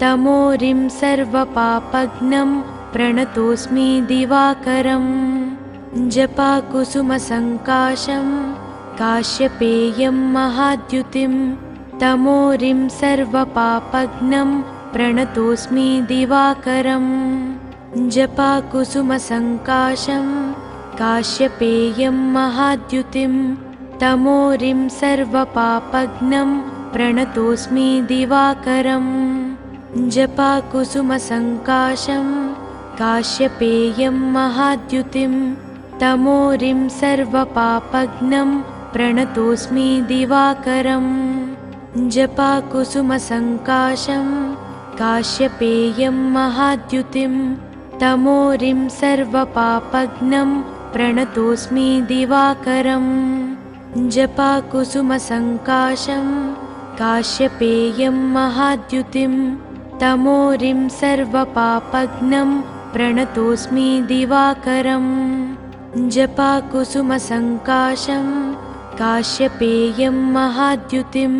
तमोरिं सर्वपापघ्नं प्रणतोऽस्मि दिवाकरम् जपाकुसुमसङ्काशं काश्यपेयं महाद्युतिं तमोरिं सर्वपापघ्नं प्रणतोऽस्मि दिवाकरम् जपाकुसुमसङ्काशं काश्यपेयं महाद्युतिं तमोरिं सर्वपापघ्नं प्रणतोऽस्मि दिवाकरम् जपाकुसुमसङ्काशं काश्यपेयं महाद्युतिं तमोरिं सर्वपापघ्नं प्रणतोऽस्मि दिवाकरम् जपाकुसुमसङ्काशं काश्यपेयं महाद्युतिं तमोरिं सर्वपापघ्नं प्रणतोऽस्मि दिवाकरम् जपाकुसुमसङ्काशं काश्यपेयं महाद्युतिं तमोरिं सर्वपापघ्नं प्रणतोऽस्मि दिवाकरम् जपाकुसुमसङ्काशं काश्यपेयं महाद्युतिं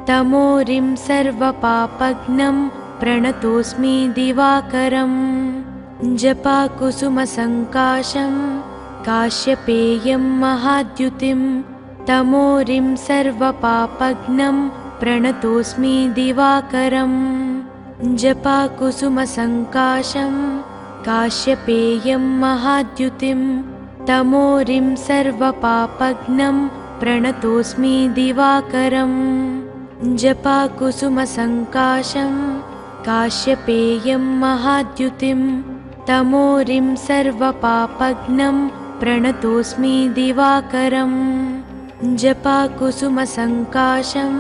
तमोरिं सर्वपापघ्नं प्रणतोऽस्मि दिवाकरम् जपाकुसुमसङ्काशं काश्यपेयं महाद्युतिं तमोरिं सर्वपापघ्नं प्रणतोऽस्मि दिवाकरम् जपाकुसुमसङ्काशं काश्यपेयं महाद्युतिं तमोरिं सर्वपापघ्नं प्रणतोऽस्मि दिवाकरम् जपाकुसुमसङ्काशं काश्यपेयं महाद्युतिं तमोरिं सर्वपापघ्नं प्रणतोऽस्मि दिवाकरम् जपाकुसुमसङ्काशं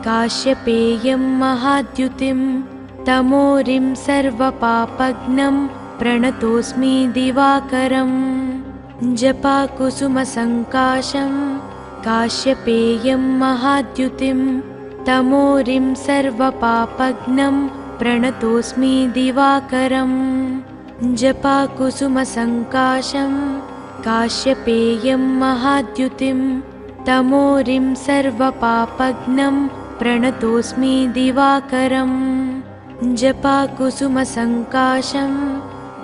काश्यपेयं महाद्युतिं तमोरिं सर्वपापघ्नं प्रणतोऽस्मि दिवाकरम् जपाकुसुमसङ्काशं काश्यपेयं महाद्युतिं तमोरिं सर्वपापघ्नं प्रणतोऽस्मि दिवाकरम् जपाकुसुमसङ्काशं काश्यपेयं महाद्युतिं तमोरिं सर्वपापघ्नं प्रणतोऽस्मि दिवाकरम् जपाकुसुमसङ्काशं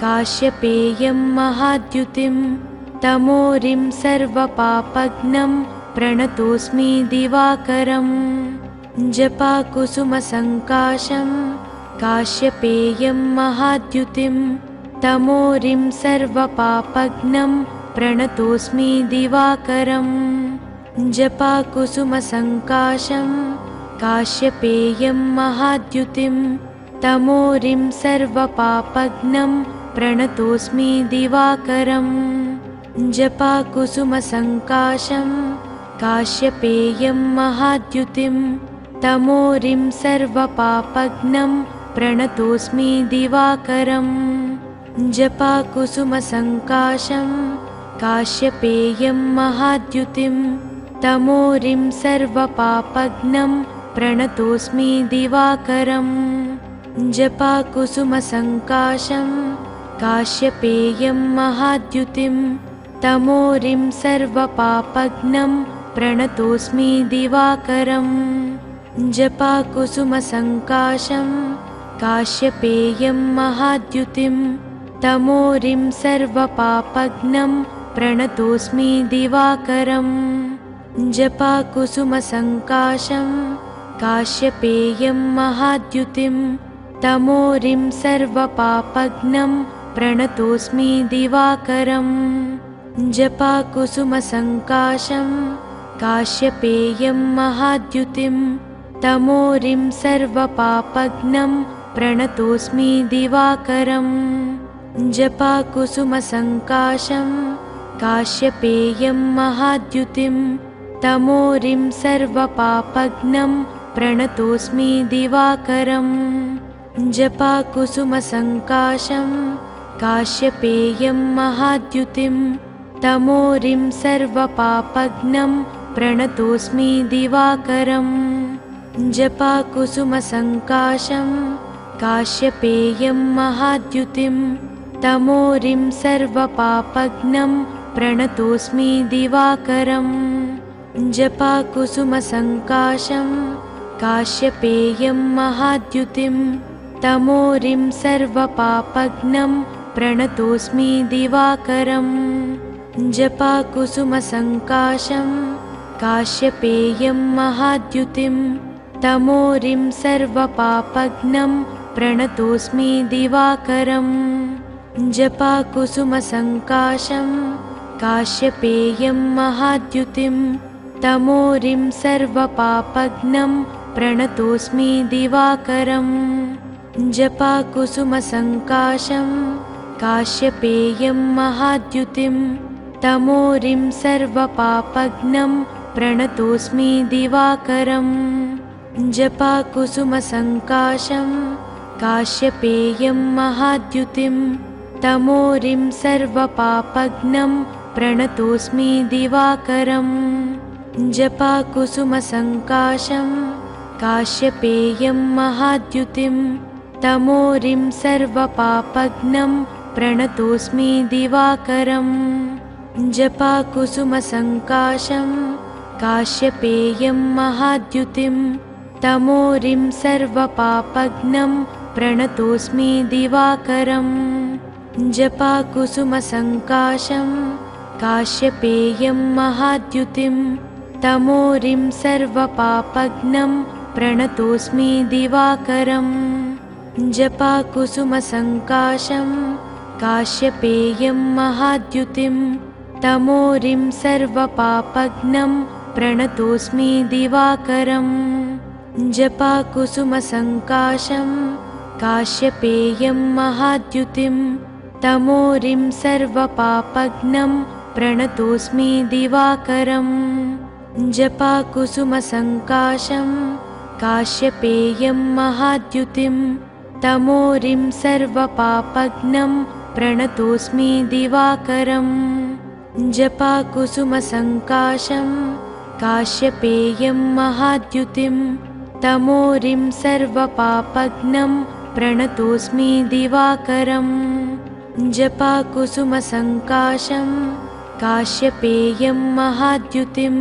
काश्यपेयं महाद्युतिं तमोरिं सर्वपापघ्नं प्रणतोऽस्मि दिवाकरम् जपाकुसुमसङ्काशं काश्यपेयं महाद्युतिं तमोरिं सर्वपापघ्नं प्रणतोऽस्मि दिवाकरम् जपाकुसुमसङ्काशं काश्यपेयं महाद्युतिं तमोरिं सर्वपापघ्नं प्रणतोऽस्मि दिवाकरम् जपाकुसुमसङ्काशं काश्यपेयं महाद्युतिं तमोरिं सर्वपापघ्नं प्रणतोऽस्मि दिवाकरम् जपाकुसुमसङ्काशं काश्यपेयं महाद्युतिं तमोरिं सर्वपापघ्नं प्रणतोऽस्मि दिवाकरम् जपाकुसुमसङ्काशं काश्यपेयं महाद्युतिं तमोरिं सर्वपापघ्नं प्रणतोऽस्मि दिवाकरम् जपाकुसुमसङ्काशं काश्यपेयं महाद्युतिं तमोरिं सर्वपापघ्नं प्रणतोऽस्मि दिवाकरम् जपाकुसुमसङ्काशं काश्यपेयं महाद्युतिं तमोरिं सर्वपापघ्नं प्रणतोऽस्मि दिवाकरम् जपाकुसुमसङ्काशं काश्यपेयं महाद्युतिं तमोरिं सर्वपापघ्नं प्रणतोऽस्मि दिवाकरम् जपाकुसुमसङ्काशं काश्यपेयं महाद्युतिं तमोरिं सर्वपापघ्नं प्रणतोऽस्मि दिवाकरम् जपाकुसुमसङ्काशं काश्यपेयं महाद्युतिं तमोरिं सर्वपापघ्नं प्रणतोऽस्मि दिवाकरम् जपाकुसुमसङ्काशं काश्यपेयं महाद्युतिं तमोरिं सर्वपापघ्नं प्रणतोऽस्मि दिवाकरम् जपाकुसुमसङ्काशं काश्यपेयं महाद्युतिं तमोरिं सर्वपापघ्नं प्रणतोऽस्मि दिवाकरम् जपाकुसुमसङ्काशं काश्यपेयं महाद्युतिं तमोरिं सर्वपापघ्नं प्रणतोऽस्मि दिवाकरम् जपाकुसुमसङ्काशं काश्यपेयं महाद्युतिं तमोरिं सर्वपापघ्नं प्रणतोऽस्मि दिवाकरम् जपाकुसुमसङ्काशं काश्यपेयं महाद्युतिं तमोरिं सर्वपापघ्नं प्रणतोऽस्मि दिवाकरम् जपाकुसुमसङ्काशं काश्यपेयं महाद्युतिं तमोरिं सर्वपापघ्नं प्रणतोऽस्मि दिवाकरम् जपाकुसुमसङ्काशं काश्यपेयं महाद्युतिं तमोरिं सर्वपापघ्नं प्रणतोऽस्मि दिवाकरम् जपाकुसुमसङ्काशं काश्यपेयं महाद्युतिं तमोरिं सर्वपापघ्नं प्रणतोऽस्मि दिवाकरम् जपाकुसुमसङ्काशं काश्यपेयं महाद्युतिं तमोरिं सर्वपापघ्नं प्रणतोऽस्मि दिवाकरम् जपाकुसुमसङ्काशं काश्यपेयं महाद्युतिं तमोरिं सर्वपापघ्नं प्रणतोऽस्मि दिवाकरम् जपाकुसुमसङ्काशं काश्यपेयं महाद्युतिं तमोरिं सर्वपापघ्नं प्रणतोऽस्मि दिवाकरम् जपाकुसुमसङ्काशं काश्यपेयं महाद्युतिं तमोरिं सर्वपापघ्नं प्रणतोऽस्मि दिवाकरम् जपाकुसुमसङ्काशं काश्यपेयं महाद्युतिं तमोरिं सर्वपापघ्नं प्रणतोऽस्मि दिवाकरम् जपाकुसुमसङ्काशं काश्यपेयं महाद्युतिं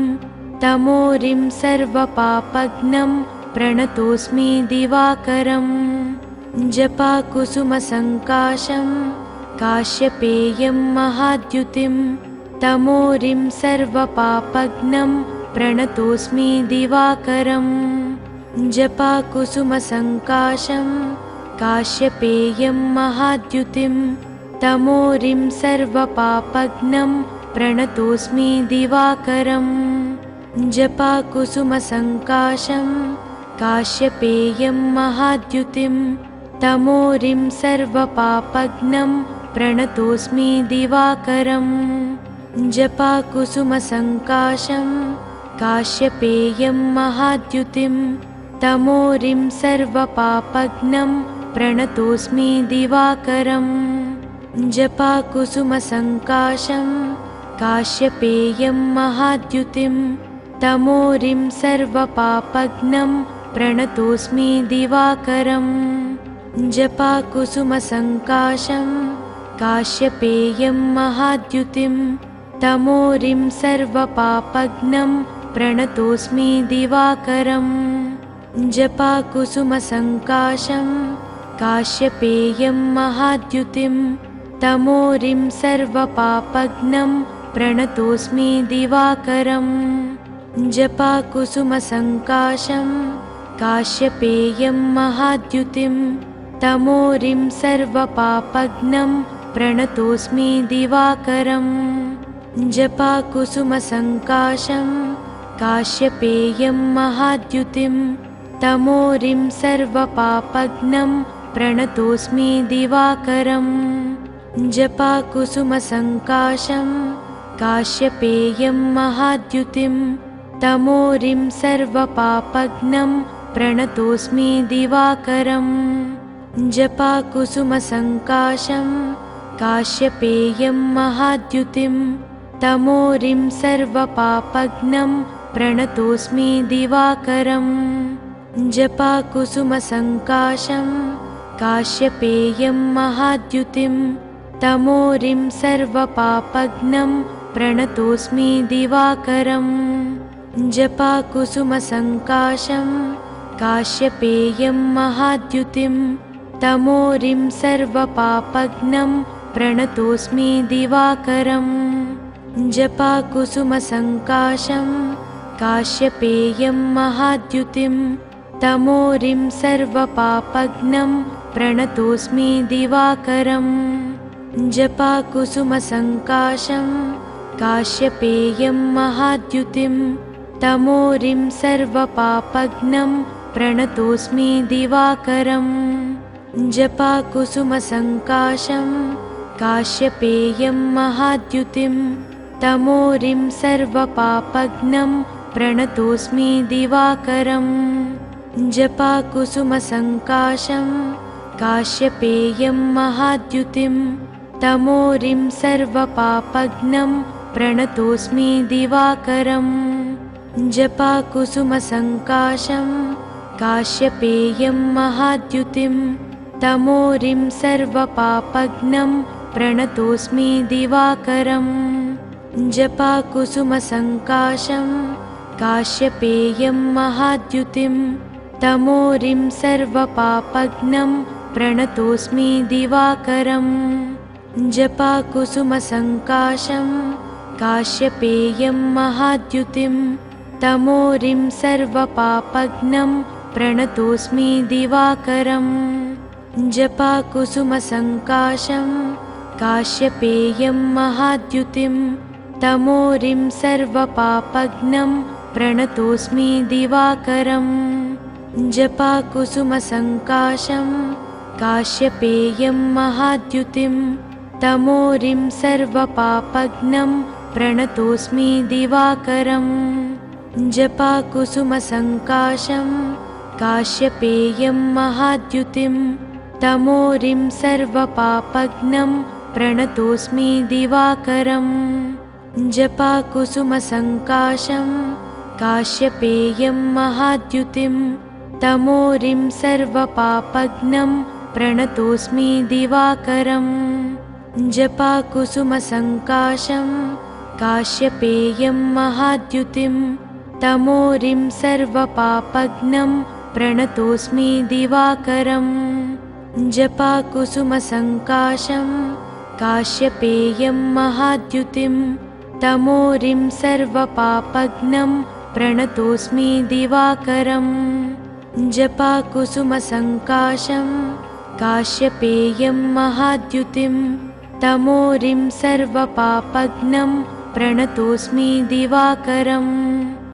तमोरिं सर्वपापघ्नं प्रणतोऽस्मि दिवाकरम् जपाकुसुमसङ्काशं काश्यपेयं महाद्युतिं तमोरिं सर्वपापघ्नं प्रणतोऽस्मि दिवाकरम् जपाकुसुमसङ्काशं काश्यपेयं महाद्युतिं तमोरिं सर्वपापघ्नं प्रणतोऽस्मि दिवाकरम् जपाकुसुमसङ्काशं काश्यपेयं महाद्युतिं तमोरिं सर्वपापघ्नं प्रणतोऽस्मि दिवाकरम् जपाकुसुमसङ्काशं काश्यपेयं महाद्युतिं तमोरिं सर्वपापघ्नं प्रणतोऽस्मि दिवाकरम् जपाकुसुमसङ्काशं काश्यपेयं महाद्युतिं तमोरिं सर्वपापघ्नं प्रणतोऽस्मि दिवाकरम् जपाकुसुमसङ्काशं काश्यपेयं महाद्युतिं तमोरिं सर्वपापघ्नं प्रणतोऽस्मि दिवाकरम् जपाकुसुमसङ्काशं काश्यपेयं महाद्युतिं तमोरिं सर्वपापघ्नं प्रणतोऽस्मि दिवाकरम् जपाकुसुमसङ्काशं काश्यपेयं महाद्युतिं तमोरिं सर्वपापघ्नं प्रणतोऽस्मि दिवाकरम् जपाकुसुमसङ्काशं काश्यपेयं महाद्युतिं तमोरिं सर्वपापघ्नं प्रणतोऽस्मि दिवाकरम् जपाकुसुमसङ्काशं काश्यपेयं महाद्युतिं तमोरिं सर्वपापघ्नं प्रणतोऽस्मि दिवाकरम् जपाकुसुमसङ्काशं काश्यपेयं महाद्युतिं तमोरिं सर्वपापघ्नं प्रणतोऽस्मि दिवाकरम् जपाकुसुमसङ्काशं काश्यपेयं महाद्युतिं तमोरिं सर्वपापघ्नं प्रणतोऽस्मि दिवाकरम् जपाकुसुमसङ्काशं काश्यपेयं महाद्युतिं तमोरिं सर्वपापघ्नं प्रणतोऽस्मि दिवाकरम् जपाकुसुमसङ्काशं काश्यपेयं महाद्युतिं तमोरिं सर्वपापघ्नं प्रणतोऽस्मि दिवाकरम् जपाकुसुमसङ्काशं काश्यपेयं महाद्युतिं तमोरिं सर्वपापघ्नं प्रणतोऽस्मि दिवाकरम् जपाकुसुमसङ्काशं काश्यपेयं महाद्युतिं तमोरिं सर्वपापघ्नं प्रणतोऽस्मि दिवाकरम् जपाकुसुमसङ्काशं काश्यपेयं महाद्युतिं तमोरिं सर्वपापघ्नं प्रणतोऽस्मि दिवाकरम् जपाकुसुमसङ्काशं काश्यपेयं महाद्युतिं तमोरिं सर्वपापघ्नं प्रणतोऽस्मि दिवाकरम् जपाकुसुमसङ्काशं काश्यपेयं महाद्युतिं तमोरिं सर्वपापघ्नं प्रणतोऽस्मि दिवाकरम् जपाकुसुमसङ्काशं काश्यपेयं महाद्युतिं तमोरिं सर्वपापघ्नं प्रणतोऽस्मि दिवाकरम् जपाकुसुमसङ्काशं काश्यपेयं महाद्युतिं तमोरिं सर्वपापघ्नं प्रणतोऽस्मि दिवाकरम् जपाकुसुमसङ्काशं काश्यपेयं महाद्युतिं तमोरिं सर्वपापघ्नं प्रणतोऽस्मि दिवाकरम् जपाकुसुमसङ्काशं काश्यपेयं महाद्युतिं तमोरिं सर्वपापघ्नं प्रणतोऽस्मि दिवाकरम् जपाकुसुमसङ्काशं काश्यपेयं महाद्युतिं तमोरिं सर्वपापघ्नं प्रणतोऽस्मि दिवाकरम् जपाकुसुमसङ्काशं काश्यपेयं महाद्युतिं तमोरिं सर्वपापघ्नं प्रणतोऽस्मि दिवाकरम् जपाकुसुमसङ्काशं काश्यपेयं महाद्युतिं तमोरिं सर्वपापघ्नं प्रणतोऽस्मि दिवाकरम् जपाकुसुमसङ्काशं काश्यपेयं महाद्युतिं तमोरिं सर्वपापघ्नं प्रणतोऽस्मि दिवाकरम्